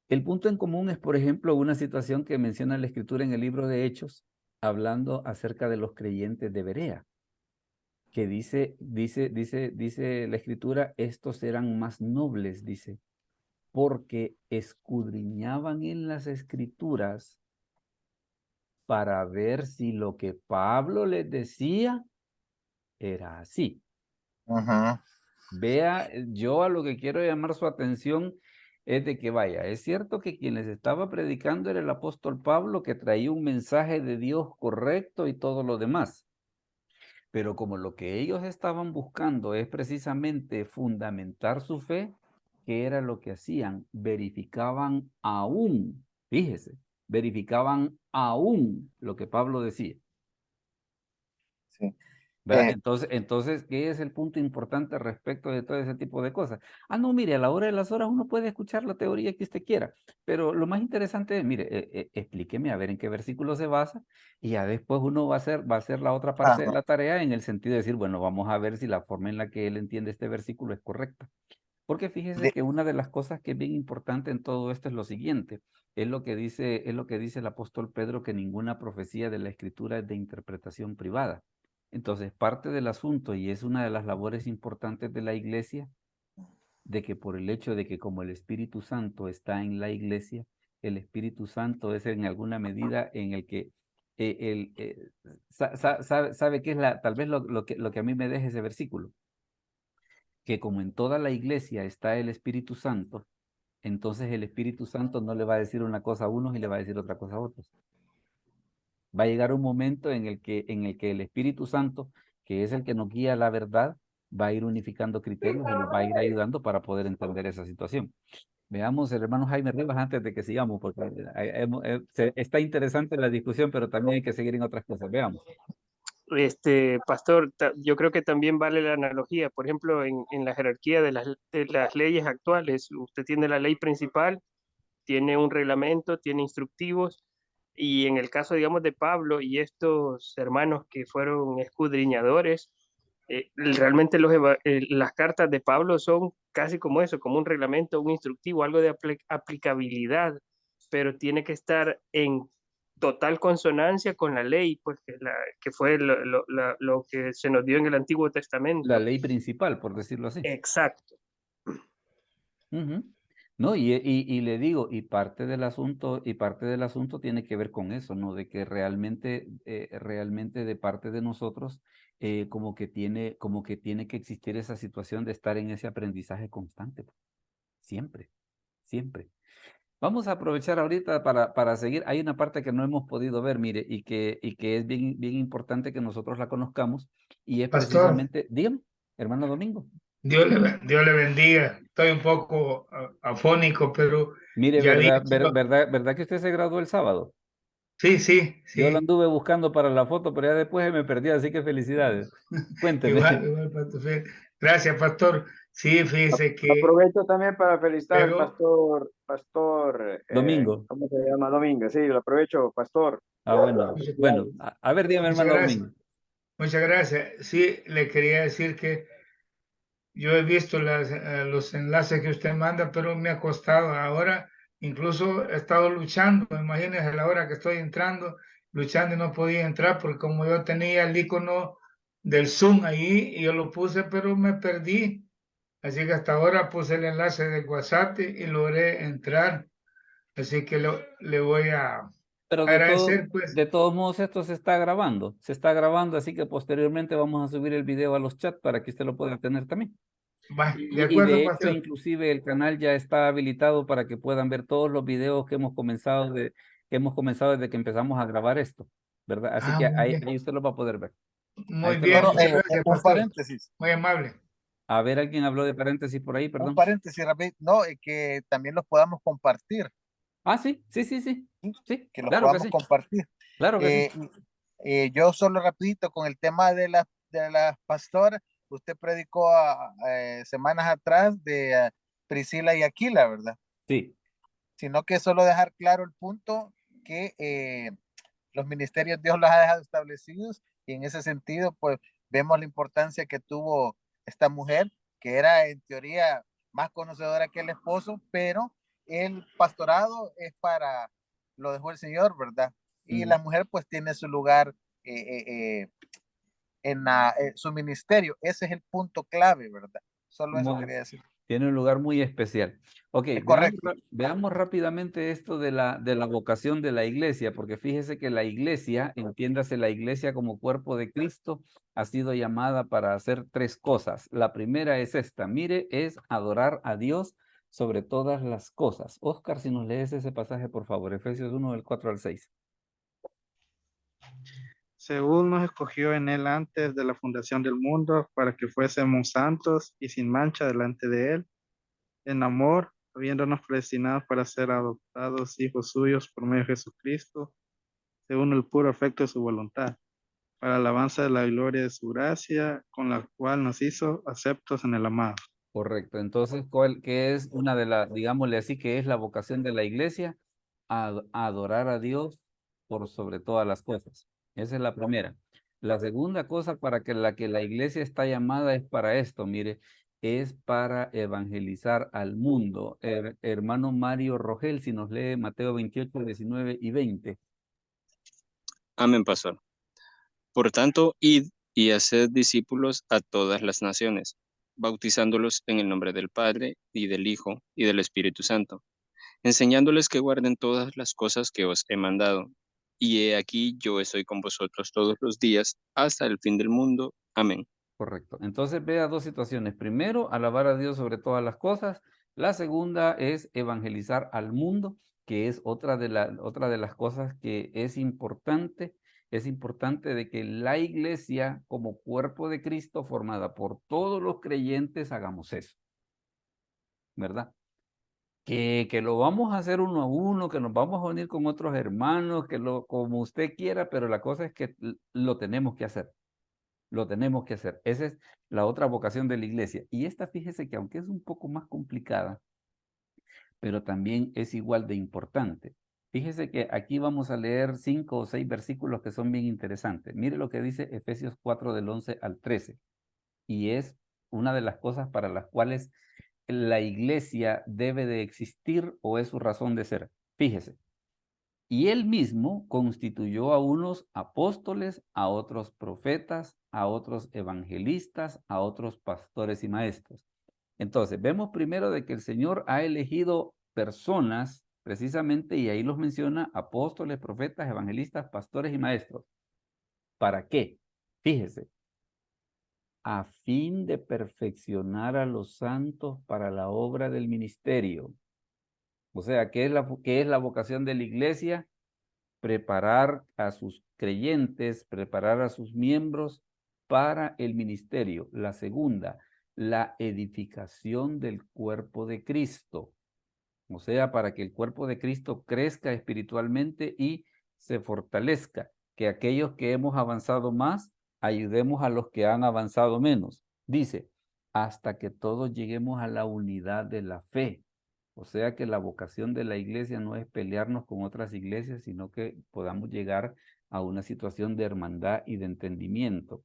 El punto en común es, por ejemplo, una situación que menciona la Escritura en el libro de Hechos, hablando acerca de los creyentes de Berea, que dice la Escritura, estos eran más nobles, dice, porque escudriñaban en las Escrituras para ver si lo que Pablo les decía era así. Ujú. Vea, yo a lo que quiero llamar su atención es de que vaya, es cierto que quien les estaba predicando era el apóstol Pablo, que traía un mensaje de Dios correcto y todo lo demás. Pero como lo que ellos estaban buscando es precisamente fundamentar su fe, ¿qué era lo que hacían? Verificaban aún, fíjese, verificaban aún lo que Pablo decía. Sí. ¿Verdad? Entonces, ¿qué es el punto importante respecto de todo ese tipo de cosas? Ah, no, mire, a la hora de las horas uno puede escuchar la teoría que usted quiera, pero lo más interesante es, mire, explíqueme a ver en qué versículo se basa y ya después uno va a hacer la otra parte de Ajá. la tarea en el sentido de decir, bueno, vamos a ver si la forma en la que él entiende este versículo es correcta. Porque fíjese que una de las cosas que es bien importante en todo esto es lo siguiente, es lo que dice el apóstol Pedro, que ninguna profecía de la Escritura es de interpretación privada. Entonces, parte del asunto, y es una de las labores importantes de la iglesia, de que por el hecho de que como el Espíritu Santo está en la iglesia, el Espíritu Santo es en alguna medida en el que sabe qué es tal vez lo que a mí me deja ese versículo, que como en toda la iglesia está el Espíritu Santo, entonces el Espíritu Santo no le va a decir una cosa a unos y le va a decir otra cosa a otros. Va a llegar un momento en el que el Espíritu Santo, que es el que nos guía a la verdad, va a ir unificando criterios y nos va a ir ayudando para poder entender esa situación. Veamos el hermano Jaime Rivas antes de que sigamos, porque está interesante la discusión, pero también hay que seguir en otras cosas. Veamos. Pastor, yo creo que también vale la analogía. Por ejemplo, en la jerarquía de las leyes actuales, usted tiene la ley principal, tiene un reglamento, tiene instructivos, y en el caso, digamos, de Pablo y estos hermanos que fueron escudriñadores, realmente las cartas de Pablo son casi como eso, como un reglamento, un instructivo, algo de aplicabilidad, pero tiene que estar en total consonancia con la ley, pues que fue lo que se nos dio en el Antiguo Testamento. La ley principal, por decirlo así. Exacto. No, y le digo, y parte del asunto tiene que ver con eso, ¿no? De que realmente de parte de nosotros, como que tiene que existir esa situación de estar en ese aprendizaje constante. Siempre, siempre. Vamos a aprovechar ahorita para seguir. Hay una parte que no hemos podido ver, mire, y que es bien, bien importante que nosotros la conozcamos, y es Pastor, precisamente, dígame, hermano Domingo. Dios le bendiga. Estoy un poco afónico, pero Mire, ya ¿verdad que usted se graduó el sábado? Sí, sí, Yo lo sí. anduve buscando para la foto, pero ya después me perdí, así que felicidades. Cuénteme. Igual, Pastor. Gracias, Pastor. Sí, fíjese que... Aprovecho también para felicitar al Pero- pastor, Domingo. ¿cómo se llama? Domingo, sí, lo aprovecho, pastor. Ah, bueno. Bueno, a ver, dígame, Muchas hermano gracias. Domingo. Muchas gracias. Sí, le quería decir que yo he visto los enlaces que usted manda, pero me ha costado. Ahora incluso he estado luchando, imagínense a la hora que estoy entrando, luchando y no podía entrar porque como yo tenía el icono del Zoom ahí y yo lo puse, pero me perdí. Así que hasta ahora puse el enlace de WhatsApp y logré entrar. Así que le voy a Pero agradecer, pues. de todos modos esto se está grabando, así que posteriormente vamos a subir el video a los chats para que usted lo pueda tener también. De Y acuerdo, de hecho, pastor. inclusive el canal ya está habilitado para que puedan ver todos los videos que hemos comenzado desde que empezamos a grabar esto, ¿verdad? Así que Muy bien. ahí usted lo va a poder ver. Muy usted lo bien, va a muchas poder ver. gracias, Un pastor. paréntesis. Muy amable. A ver, alguien habló de paréntesis por ahí, Un perdón. paréntesis, rápido. No, que también los podamos compartir. Ah, sí, sí, Que los claro que podamos sí, compartir. claro que sí. Yo solo rapidito con el tema de las pastoras, usted predicó semanas atrás de Priscila y Aquila, ¿verdad? Sí. Sino que solo dejar claro el punto que los ministerios Dios los ha dejado establecidos, y en ese sentido pues vemos la importancia que tuvo esta mujer, que era en teoría más conocedora que el esposo, pero el pastorado es lo dejó el Señor, ¿verdad? Y la mujer pues tiene su lugar en su ministerio. Ese es el punto clave, ¿verdad? Solo eso quería decir. Tiene un lugar muy especial. Ok, veamos rápidamente esto de la vocación de la iglesia, porque fíjese que la iglesia, entiéndase la iglesia como cuerpo de Cristo, ha sido llamada para hacer tres cosas. La primera es esta, mire, es adorar a Dios sobre todas las cosas. Oscar, si nos lees ese pasaje, por favor, Efesios 1, del 4 al 6. Según nos escogió en él antes de la fundación del mundo, para que fuésemos santos y sin mancha delante de él, en amor, habiéndonos predestinados para ser adoptados hijos suyos por medio de Jesucristo, según el puro afecto de su voluntad, para alabanza de la gloria de su gracia, con la cual nos hizo aceptos en el amado. Correcto. Entonces, ¿qué es una de las, digámosle así, que es la vocación de la iglesia? A adorar a Dios por sobre todas las cosas. Esa es la primera. La segunda cosa para que la iglesia está llamada es para esto, mire, es para evangelizar al mundo. Hermano Mario Rogel, si nos lee Mateo 28, 19 y 20. Amén, pastor. Por tanto, id y haced discípulos a todas las naciones, bautizándolos en el nombre del Padre, y del Hijo, y del Espíritu Santo, enseñándoles que guarden todas las cosas que os he mandado. Y he aquí, yo estoy con vosotros todos los días, hasta el fin del mundo. Amén. Correcto. Entonces vea dos situaciones. Primero, alabar a Dios sobre todas las cosas. La segunda es evangelizar al mundo, que es otra de las cosas que es importante. Es importante de que la iglesia, como cuerpo de Cristo, formada por todos los creyentes, hagamos eso. ¿Verdad? Que lo vamos a hacer uno a uno, que nos vamos a unir con otros hermanos, como usted quiera, pero la cosa es que lo tenemos que hacer. Lo tenemos que hacer. Esa es la otra vocación de la iglesia. Y esta, fíjese que aunque es un poco más complicada, pero también es igual de importante. Fíjese que aquí vamos a leer 5 o 6 versículos que son bien interesantes. Mire lo que dice Efesios 4 del 11 al 13. Y es una de las cosas para las cuales la iglesia debe de existir o es su razón de ser. Fíjese. Y él mismo constituyó a unos apóstoles, a otros profetas, a otros evangelistas, a otros pastores y maestros. Entonces, vemos primero de que el Señor ha elegido personas, precisamente, y ahí los menciona, apóstoles, profetas, evangelistas, pastores y maestros. ¿Para qué? Fíjese, a fin de perfeccionar a los santos para la obra del ministerio. O sea, ¿qué es la vocación de la iglesia? Preparar a sus creyentes, preparar a sus miembros para el ministerio. La segunda, la edificación del cuerpo de Cristo. O sea, para que el cuerpo de Cristo crezca espiritualmente y se fortalezca. Que aquellos que hemos avanzado más, ayudemos a los que han avanzado menos. Dice, hasta que todos lleguemos a la unidad de la fe. O sea que la vocación de la iglesia no es pelearnos con otras iglesias, sino que podamos llegar a una situación de hermandad y de entendimiento.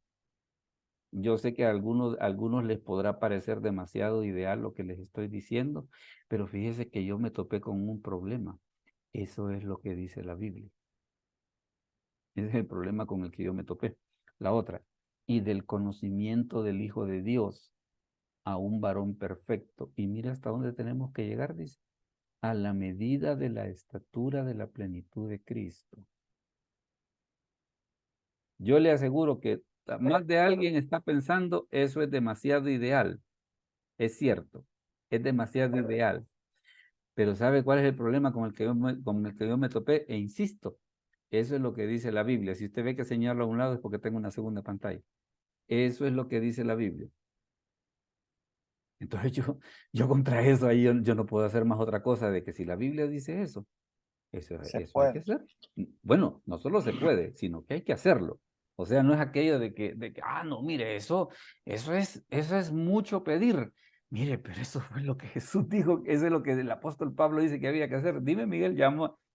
Yo sé que a algunos les podrá parecer demasiado ideal lo que les estoy diciendo, pero fíjese que yo me topé con un problema. Eso es lo que dice la Biblia. Ese es el problema con el que yo me topé. La otra, y del conocimiento del Hijo de Dios a un varón perfecto. Y mira hasta dónde tenemos que llegar, dice, a la medida de la estatura de la plenitud de Cristo. Yo le aseguro que más de alguien está pensando, eso es demasiado ideal. Es cierto, es demasiado ideal. Pero ¿sabe cuál es el problema con el que yo me topé? E insisto, eso es lo que dice la Biblia. Si usted ve que señalo a un lado es porque tengo una segunda pantalla. Eso es lo que dice la Biblia. Entonces yo contra eso ahí yo no puedo hacer más otra cosa de que si la Biblia dice eso hay que hacer. Bueno, no solo se puede, sino que hay que hacerlo. O sea, no es aquello de que no, mire, eso es mucho pedir. Mire, pero eso fue lo que Jesús dijo, eso es lo que el apóstol Pablo dice que había que hacer. Dime, Miguel,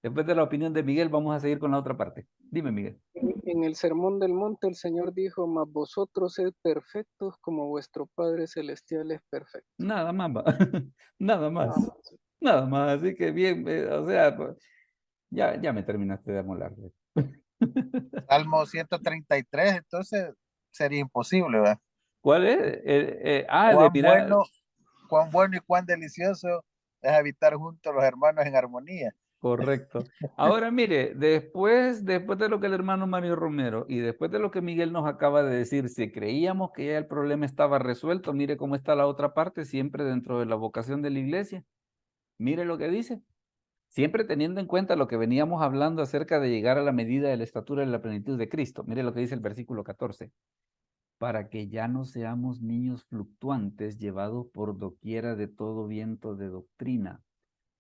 después de la opinión de Miguel, vamos a seguir con la otra parte. Dime, Miguel. En el Sermón del Monte el Señor dijo, mas vosotros sed perfectos como vuestro Padre Celestial es perfecto. Nada más, nada más. Nada más, así que bien, o sea, pues, ya me terminaste de amolar. Salmo 133, entonces sería imposible, ¿verdad? ¿Cuál es? Cuán bueno y cuán delicioso es habitar juntos los hermanos en armonía. Correcto. Ahora mire, después de lo que el hermano Mario Romero y después de lo que Miguel nos acaba de decir, si creíamos que ya el problema estaba resuelto, mire cómo está la otra parte, siempre dentro de la vocación de la iglesia. Mire lo que dice. Siempre teniendo en cuenta lo que veníamos hablando acerca de llegar a la medida de la estatura de la plenitud de Cristo. Mire lo que dice el versículo 14. Para que ya no seamos niños fluctuantes llevados por doquiera de todo viento de doctrina,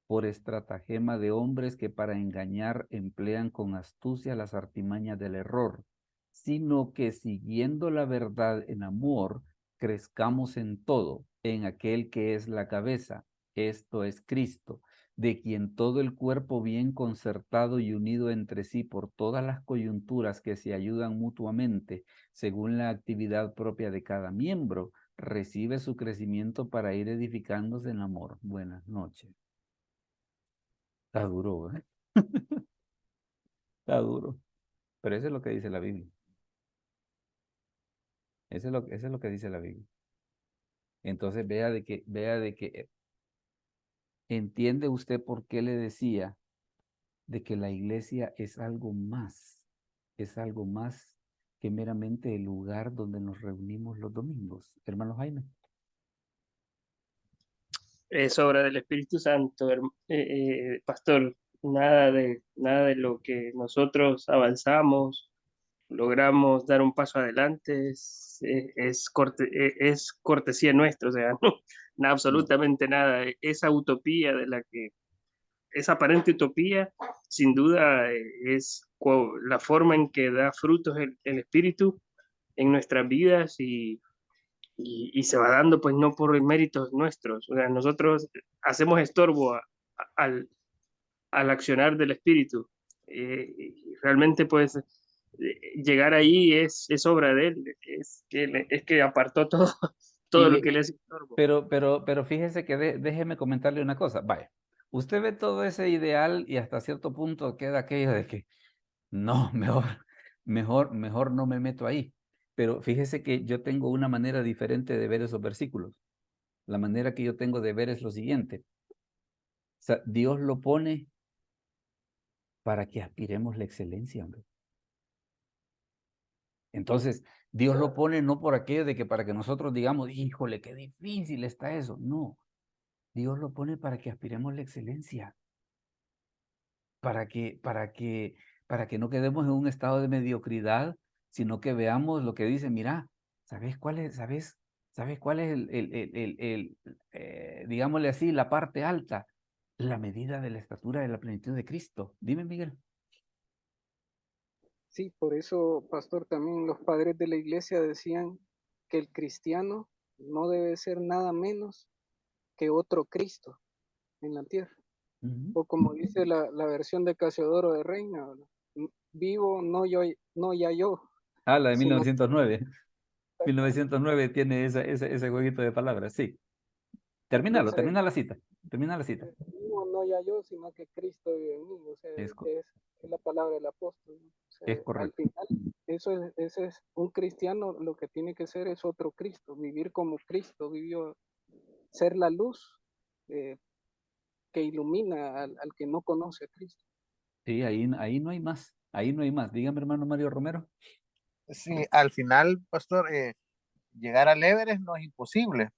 por estratagema de hombres que para engañar emplean con astucia las artimañas del error, sino que siguiendo la verdad en amor, crezcamos en todo, en aquel que es la cabeza, esto es Cristo, de quien todo el cuerpo bien concertado y unido entre sí por todas las coyunturas que se ayudan mutuamente, según la actividad propia de cada miembro, recibe su crecimiento para ir edificándose en amor. Buenas noches. Está duro, ¿eh? Está duro. Pero eso es lo que dice la Biblia. Eso es lo que dice la Biblia. Entonces vea de que entiende usted por qué le decía de que la iglesia es algo más que meramente el lugar donde nos reunimos los domingos. Hermano Jaime. Es obra del Espíritu Santo, pastor. Nada de lo que nosotros avanzamos, logramos dar un paso adelante, es cortesía nuestra, o sea, no, absolutamente nada. Esa utopía esa aparente utopía, sin duda, es la forma en que da frutos el Espíritu en nuestras vidas y se va dando pues no por méritos nuestros. O sea, nosotros hacemos estorbo al accionar del Espíritu. Y realmente pues llegar ahí es obra de Él, es que apartó todo lo que le hace estorbo. Pero fíjese que déjeme comentarle una cosa. Vaya, usted ve todo ese ideal y hasta cierto punto queda aquello de que no, mejor no me meto ahí. Pero fíjese que yo tengo una manera diferente de ver esos versículos. La manera que yo tengo de ver es lo siguiente. O sea, Dios lo pone para que aspiremos la excelencia, hombre. Entonces, Dios lo pone no por aquello de que para que nosotros digamos, híjole, qué difícil está eso. No, Dios lo pone para que aspiremos la excelencia. Para que no quedemos en un estado de mediocridad, sino que veamos lo que dice, mira, ¿sabes cuál es digámosle así, la parte alta? La medida de la estatura de la plenitud de Cristo. Dime, Miguel. Sí, por eso, pastor, también los padres de la iglesia decían que el cristiano no debe ser nada menos que otro Cristo en la tierra. O como dice la versión de Casiodoro de Reina, vivo no ya yo. Ah, la de sino 1909. 1909 tiene ese jueguito de palabras, sí. Termina la cita. Vivo no ya yo, sino que Cristo vive en mí. O sea, es la palabra del apóstol. O sea, es correcto. Al final, ese es un cristiano, lo que tiene que ser es otro Cristo, vivir como Cristo vivió, ser la luz que ilumina al que no conoce a Cristo. Sí, ahí no hay más. Ahí no hay más. Dígame, hermano Mario Romero. Sí, al final, pastor, llegar al Everest no es imposible,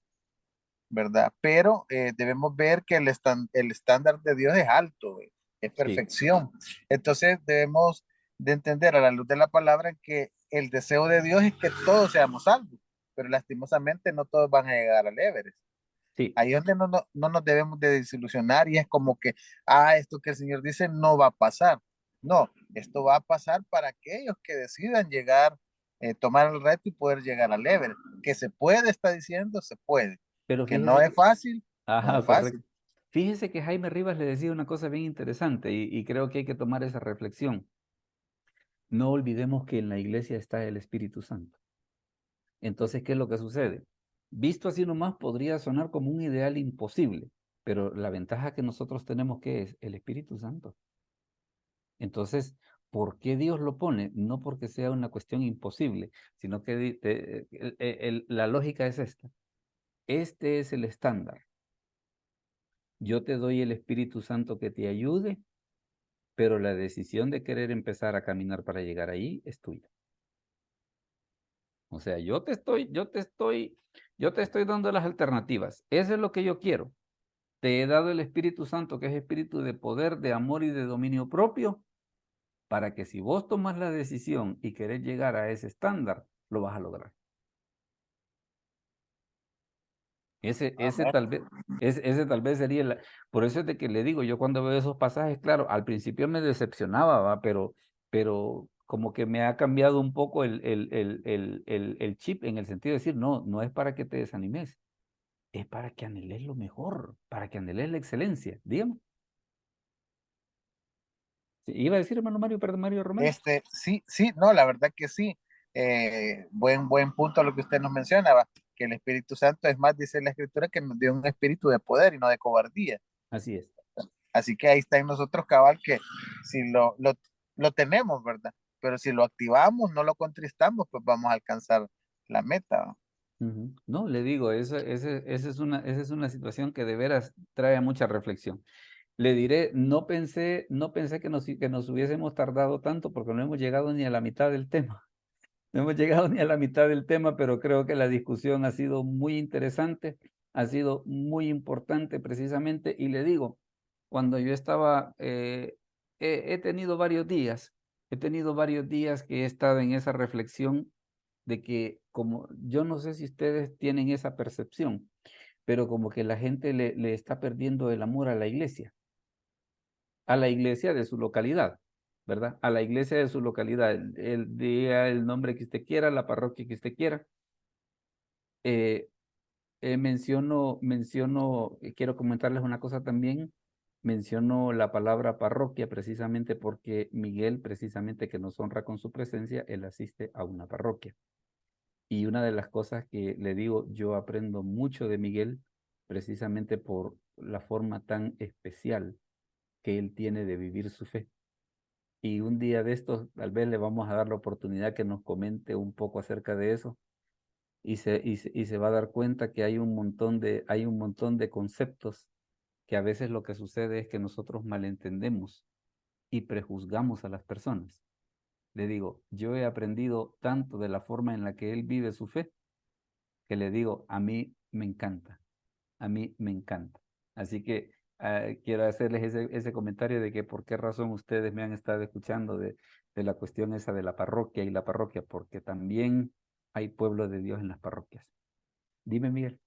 ¿verdad? Pero debemos ver que el estándar de Dios es alto, es perfección. Sí. Entonces debemos de entender a la luz de la palabra que el deseo de Dios es que todos seamos salvos, pero lastimosamente no todos van a llegar al Everest. Sí. Ahí es donde no nos debemos de desilusionar y es como que, esto que el Señor dice no va a pasar. No, esto va a pasar para aquellos que decidan llegar, tomar el reto y poder llegar al Everest. Que se puede, está diciendo, se puede. Pero que no es fácil. Ajá, no es fácil. Correcto. Fíjese que Jaime Rivas le decía una cosa bien interesante y creo que hay que tomar esa reflexión. No olvidemos que en la iglesia está el Espíritu Santo. Entonces, ¿qué es lo que sucede? Visto así nomás podría sonar como un ideal imposible, pero la ventaja que nosotros tenemos que es el Espíritu Santo. Entonces, ¿por qué Dios lo pone? No porque sea una cuestión imposible, sino que la lógica es esta. Este es el estándar. Yo te doy el Espíritu Santo que te ayude, pero la decisión de querer empezar a caminar para llegar ahí es tuya. O sea, yo te estoy dando las alternativas. Eso es lo que yo quiero. Te he dado el Espíritu Santo, que es espíritu de poder, de amor y de dominio propio, para que si vos tomas la decisión y querés llegar a ese estándar, lo vas a lograr. Ese tal vez sería por eso es de que le digo, yo cuando veo esos pasajes, claro, al principio me decepcionaba, ¿va? Pero como que me ha cambiado un poco el chip en el sentido de decir, no es para que te desanimes, es para que anheles lo mejor, para que anheles la excelencia, dígame. Sí, iba a decir, hermano Mario, perdón, Mario Romero. Sí, no, la verdad que sí. Buen punto lo que usted nos mencionaba. que el Espíritu Santo es más, dice la Escritura, que nos dio un espíritu de poder y no de cobardía. Así es. Así que ahí está en nosotros, cabal, que si lo tenemos, ¿verdad? Pero si lo activamos, no lo contristamos, pues vamos a alcanzar la meta. No, le digo, esa es una situación que de veras trae mucha reflexión. Le diré, no pensé que nos hubiésemos tardado tanto porque no hemos llegado ni a la mitad del tema. No hemos llegado ni a la mitad del tema, pero creo que la discusión ha sido muy interesante, ha sido muy importante precisamente. Y le digo, cuando yo estaba, he tenido varios días que he estado en esa reflexión de que como, yo no sé si ustedes tienen esa percepción, pero como que la gente le está perdiendo el amor a la iglesia de su localidad, ¿verdad? A la iglesia de su localidad, el día, el nombre que usted quiera, la parroquia que usted quiera. Quiero comentarles una cosa también. Menciono la palabra parroquia precisamente porque Miguel, precisamente que nos honra con su presencia, él asiste a una parroquia. Y una de las cosas que le digo, yo aprendo mucho de Miguel precisamente por la forma tan especial que él tiene de vivir su fe. Y un día de estos, tal vez le vamos a dar la oportunidad que nos comente un poco acerca de eso y se va a dar cuenta que hay un montón de conceptos que a veces lo que sucede es que nosotros malentendemos y prejuzgamos a las personas. Le digo, yo he aprendido tanto de la forma en la que él vive su fe, que le digo, a mí me encanta, a mí me encanta. Así que quiero hacerles ese comentario de que por qué razón ustedes me han estado escuchando de la cuestión esa de la parroquia y la parroquia, porque también hay pueblo de Dios en las parroquias. Dime, Miguel.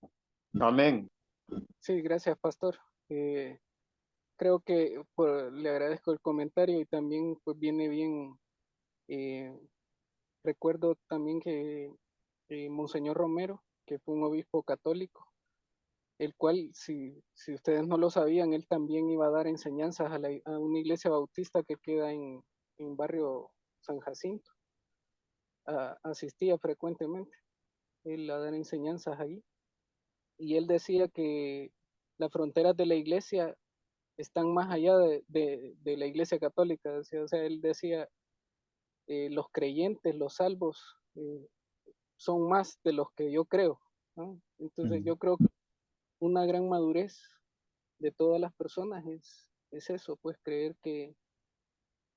Amén. Sí, gracias, pastor. Creo que le agradezco el comentario y también pues viene bien. Recuerdo también que Monseñor Romero, que fue un obispo católico, el cual, si ustedes no lo sabían, él también iba a dar enseñanzas a una iglesia bautista que queda en barrio San Jacinto. Asistía frecuentemente él a dar enseñanzas ahí. Y él decía que las fronteras de la iglesia están más allá de la iglesia católica. O sea, él decía, los creyentes, los salvos, son más de los que yo creo, ¿no? Entonces yo creo que una gran madurez de todas las personas es eso, pues creer que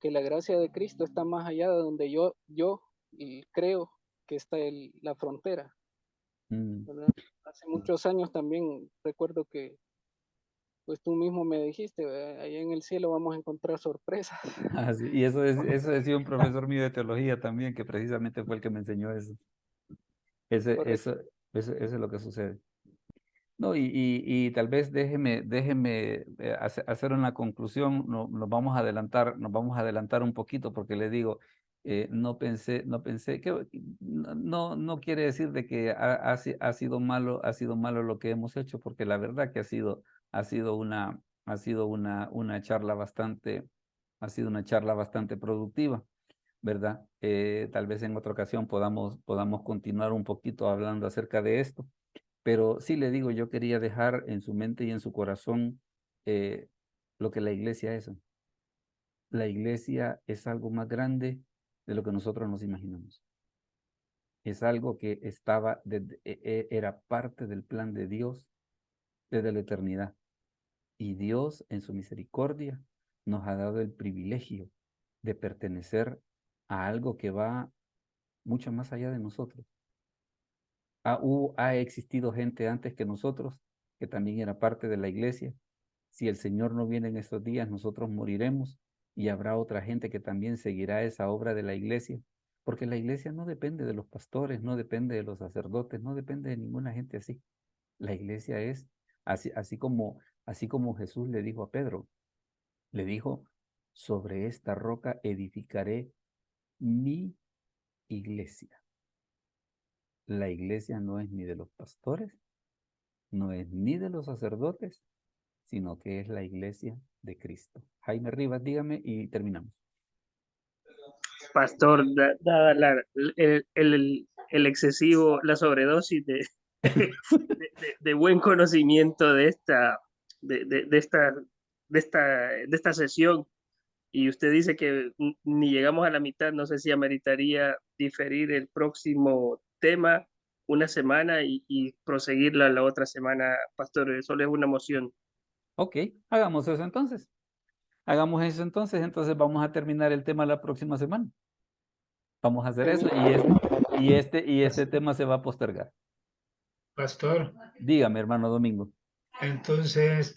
la gracia de Cristo está más allá de donde yo y creo que está la frontera, ¿verdad? Hace muchos años también recuerdo que pues tú mismo me dijiste, allá en el cielo vamos a encontrar sorpresas. Sí, y eso decía un profesor mío de teología también, que precisamente fue el que me enseñó eso. Eso es lo que sucede. No, y tal vez déjeme hacer una conclusión. Nos vamos a adelantar un poquito porque le digo, no pensé que no quiere decir de que ha sido malo lo que hemos hecho, porque la verdad que ha sido una charla bastante productiva, ¿verdad? Tal vez en otra ocasión podamos continuar un poquito hablando acerca de esto. Pero sí le digo, yo quería dejar en su mente y en su corazón lo que la iglesia es. La iglesia es algo más grande de lo que nosotros nos imaginamos. Es algo que era parte del plan de Dios desde la eternidad. Y Dios, en su misericordia, nos ha dado el privilegio de pertenecer a algo que va mucho más allá de nosotros. Ha existido gente antes que nosotros, que también era parte de la iglesia. Si el Señor no viene en estos días, nosotros moriremos y habrá otra gente que también seguirá esa obra de la iglesia, porque la iglesia no depende de los pastores, no depende de los sacerdotes, no depende de ninguna gente así. La iglesia es así como Jesús le dijo a Pedro, le dijo, sobre esta roca edificaré mi iglesia. La iglesia no es ni de los pastores, no es ni de los sacerdotes, sino que es la iglesia de Cristo. Jaime Rivas, dígame y terminamos. Pastor, dada la excesivo, la sobredosis de buen conocimiento de esta sesión. Y usted dice que ni llegamos a la mitad, no sé si ameritaría diferir el próximo tema una semana y proseguirla la otra semana, pastor. Solo es una moción. Ok, hagamos eso entonces. Hagamos eso entonces vamos a terminar el tema la próxima semana. Vamos a hacer eso y este tema se va a postergar. Pastor, Dígame, hermano Domingo. entonces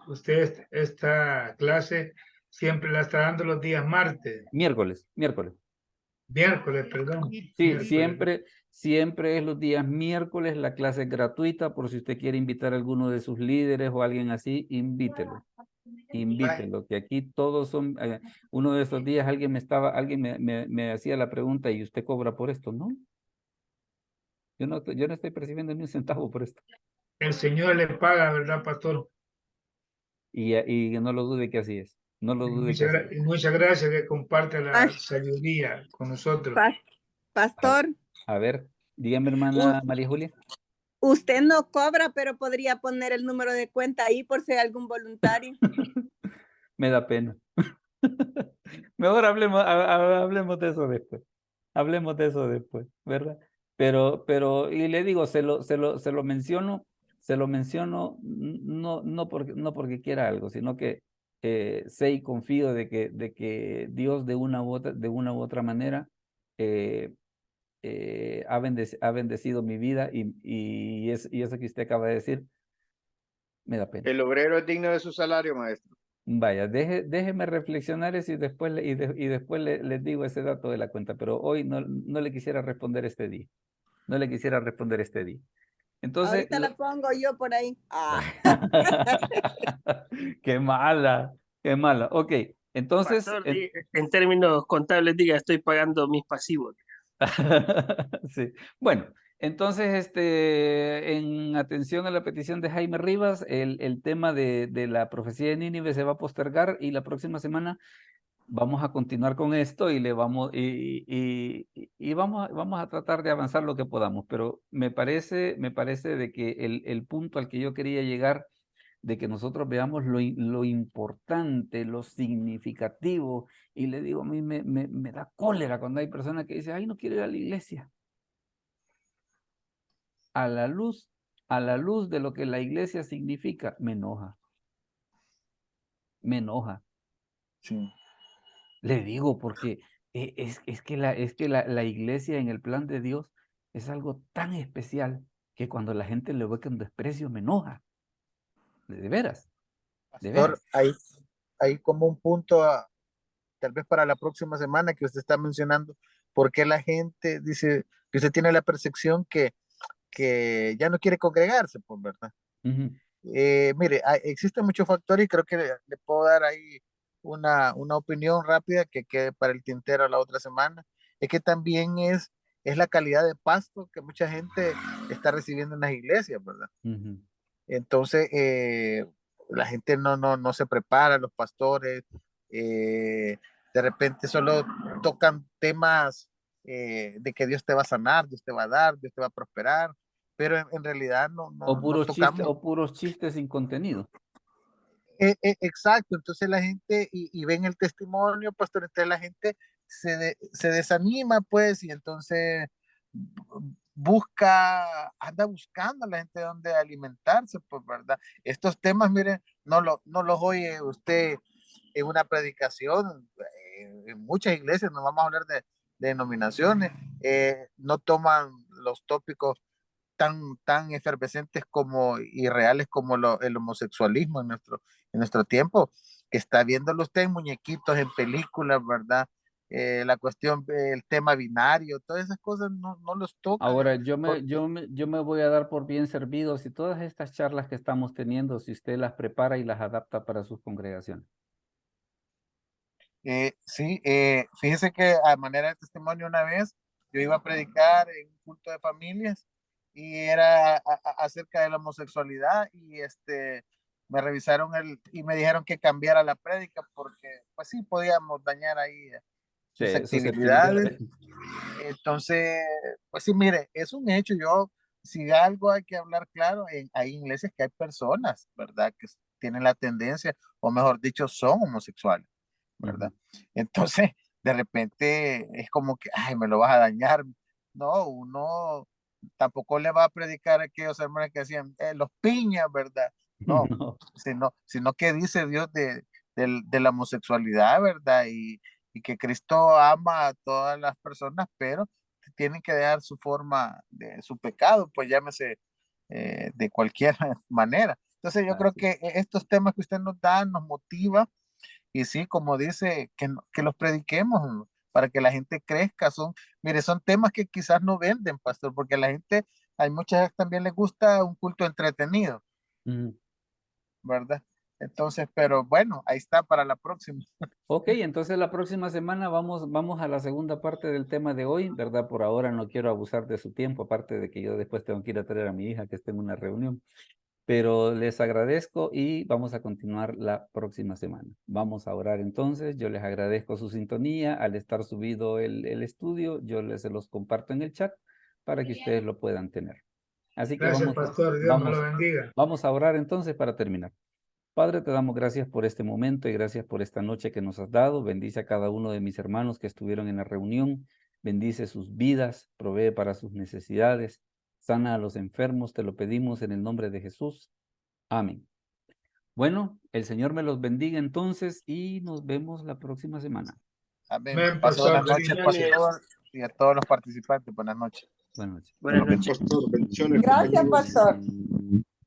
usted esta clase siempre la está dando los días martes, Miércoles. miércoles, perdón. Sí, Miércoles. siempre es los días miércoles, la clase es gratuita, por si usted quiere invitar a alguno de sus líderes o alguien así, invítelo, que aquí todos son, uno de esos días alguien me hacía la pregunta, ¿y usted cobra por esto? No, yo no estoy percibiendo ni un centavo por esto, El Señor le paga, ¿verdad, pastor? y no lo dude que así es, no lo dude que así es. Y muchas gracias que comparte la sabiduría con nosotros. Pastor, A ver, dígame, hermana María Julia. usted no cobra, pero podría poner el número de cuenta ahí por si hay algún voluntario. Me da pena. Mejor hablemos de eso después. Hablemos de eso después, ¿verdad? Pero, y le digo, se lo menciono, no porque quiera algo, sino que sé y confío de que Dios de una u otra manera ha bendecido mi vida y eso que usted acaba de decir, me da pena. El obrero es digno de su salario, maestro. Vaya, déjeme reflexionar eso y después, les digo ese dato de la cuenta, pero hoy no le quisiera responder este día. No le quisiera responder este día. Entonces, Ahorita la pongo yo por ahí. Qué mala, qué mala. Ok, entonces, Pastor, en términos contables, diga, estoy pagando mis pasivos. sí. Bueno, entonces, en atención a la petición de Jaime Rivas, el tema de la profecía de Nínive se va a postergar y la próxima semana vamos a continuar con esto y vamos a tratar de avanzar lo que podamos, pero me parece de que el punto al que yo quería llegar, de que nosotros veamos lo importante, lo significativo, y le digo, a mí me da cólera cuando hay personas que dicen, ay, no quiero ir a la iglesia. A la luz de lo que la iglesia significa, me enoja. Sí. Le digo, porque es que la iglesia en el plan de Dios es algo tan especial que cuando la gente le ve con desprecio me enoja. De veras, de Pastor, veras. hay como un punto, tal vez para la próxima semana que usted está mencionando, porque la gente dice que usted tiene la percepción que ya no quiere congregarse, pues, ¿verdad? Ujú. Mire, existen muchos factores y creo que le puedo dar ahí una opinión rápida que quede para el tintero la otra semana. Es que también es la calidad de pasto que mucha gente está recibiendo en las iglesias, ¿verdad? Ujú. Entonces, la gente no se prepara, los pastores, de repente solo tocan temas de que Dios te va a sanar, Dios te va a dar, Dios te va a prosperar, pero en realidad no tocamos. O puros chistes sin contenido. Exacto, entonces la gente, y ven el testimonio, pastor, entonces la gente se desanima, pues, y entonces anda buscando a la gente donde alimentarse, pues, ¿verdad? Estos temas, miren, no los oye usted en una predicación, en muchas iglesias, no vamos a hablar de denominaciones, no toman los tópicos tan efervescentes como y reales como el homosexualismo en nuestro tiempo, que está viéndolo usted en muñequitos, en películas, ¿verdad? La cuestión, el tema binario, todas esas cosas no los tocan. Ahora, yo me voy a dar por bien servido si todas estas charlas que estamos teniendo, si usted las prepara y las adapta para sus congregaciones. Sí, fíjese que a manera de testimonio una vez yo iba a predicar en un culto de familias y era acerca de la homosexualidad y me revisaron y me dijeron que cambiara la prédica porque pues sí podíamos dañar ahí sus actividades. Entonces, pues sí, mire, es un hecho. Yo si algo hay que hablar claro, hay iglesias que hay personas, ¿verdad? Que tienen la tendencia, o mejor dicho, son homosexuales, ¿verdad? Entonces, de repente es como que, ay, me lo vas a dañar. No, uno tampoco le va a predicar a aquellos hermanos que decían, los piñas, ¿verdad? No, No. sino que dice Dios de la homosexualidad, ¿verdad? Y que Cristo ama a todas las personas, pero tienen que dejar su forma de su pecado, pues llámese de cualquier manera. Entonces yo creo que estos temas que usted nos da nos motiva y sí, como dice, que los prediquemos para que la gente crezca. Mire, son temas que quizás no venden, pastor, porque a la gente, hay muchas también les gusta un culto entretenido, ¿verdad? Entonces, pero bueno, ahí está para la próxima. Ok, entonces la próxima semana vamos a la segunda parte del tema de hoy, ¿verdad? Por ahora no quiero abusar de su tiempo, aparte de que yo después tengo que ir a traer a mi hija que está en una reunión. Pero les agradezco y vamos a continuar la próxima semana. Vamos a orar entonces. Yo les agradezco su sintonía. Al estar subido el estudio, yo se los comparto en el chat para que ustedes lo puedan tener. Así que Gracias, pastor. Dios me lo bendiga. vamos a orar entonces para terminar. Padre, te damos gracias por este momento y gracias por esta noche que nos has dado. Bendice a cada uno de mis hermanos que estuvieron en la reunión. Bendice sus vidas, provee para sus necesidades. Sana a los enfermos, te lo pedimos en el nombre de Jesús. Amén. Bueno, el Señor me los bendiga entonces y nos vemos la próxima semana. Amén. Amén, Pase buenas pastor. noches, Bendiciones. pastor, y a todos los participantes. Buenas noches. Buenas noches. Buenas Amén, noches. pastor. Bendiciones, Gracias, compañeros. pastor.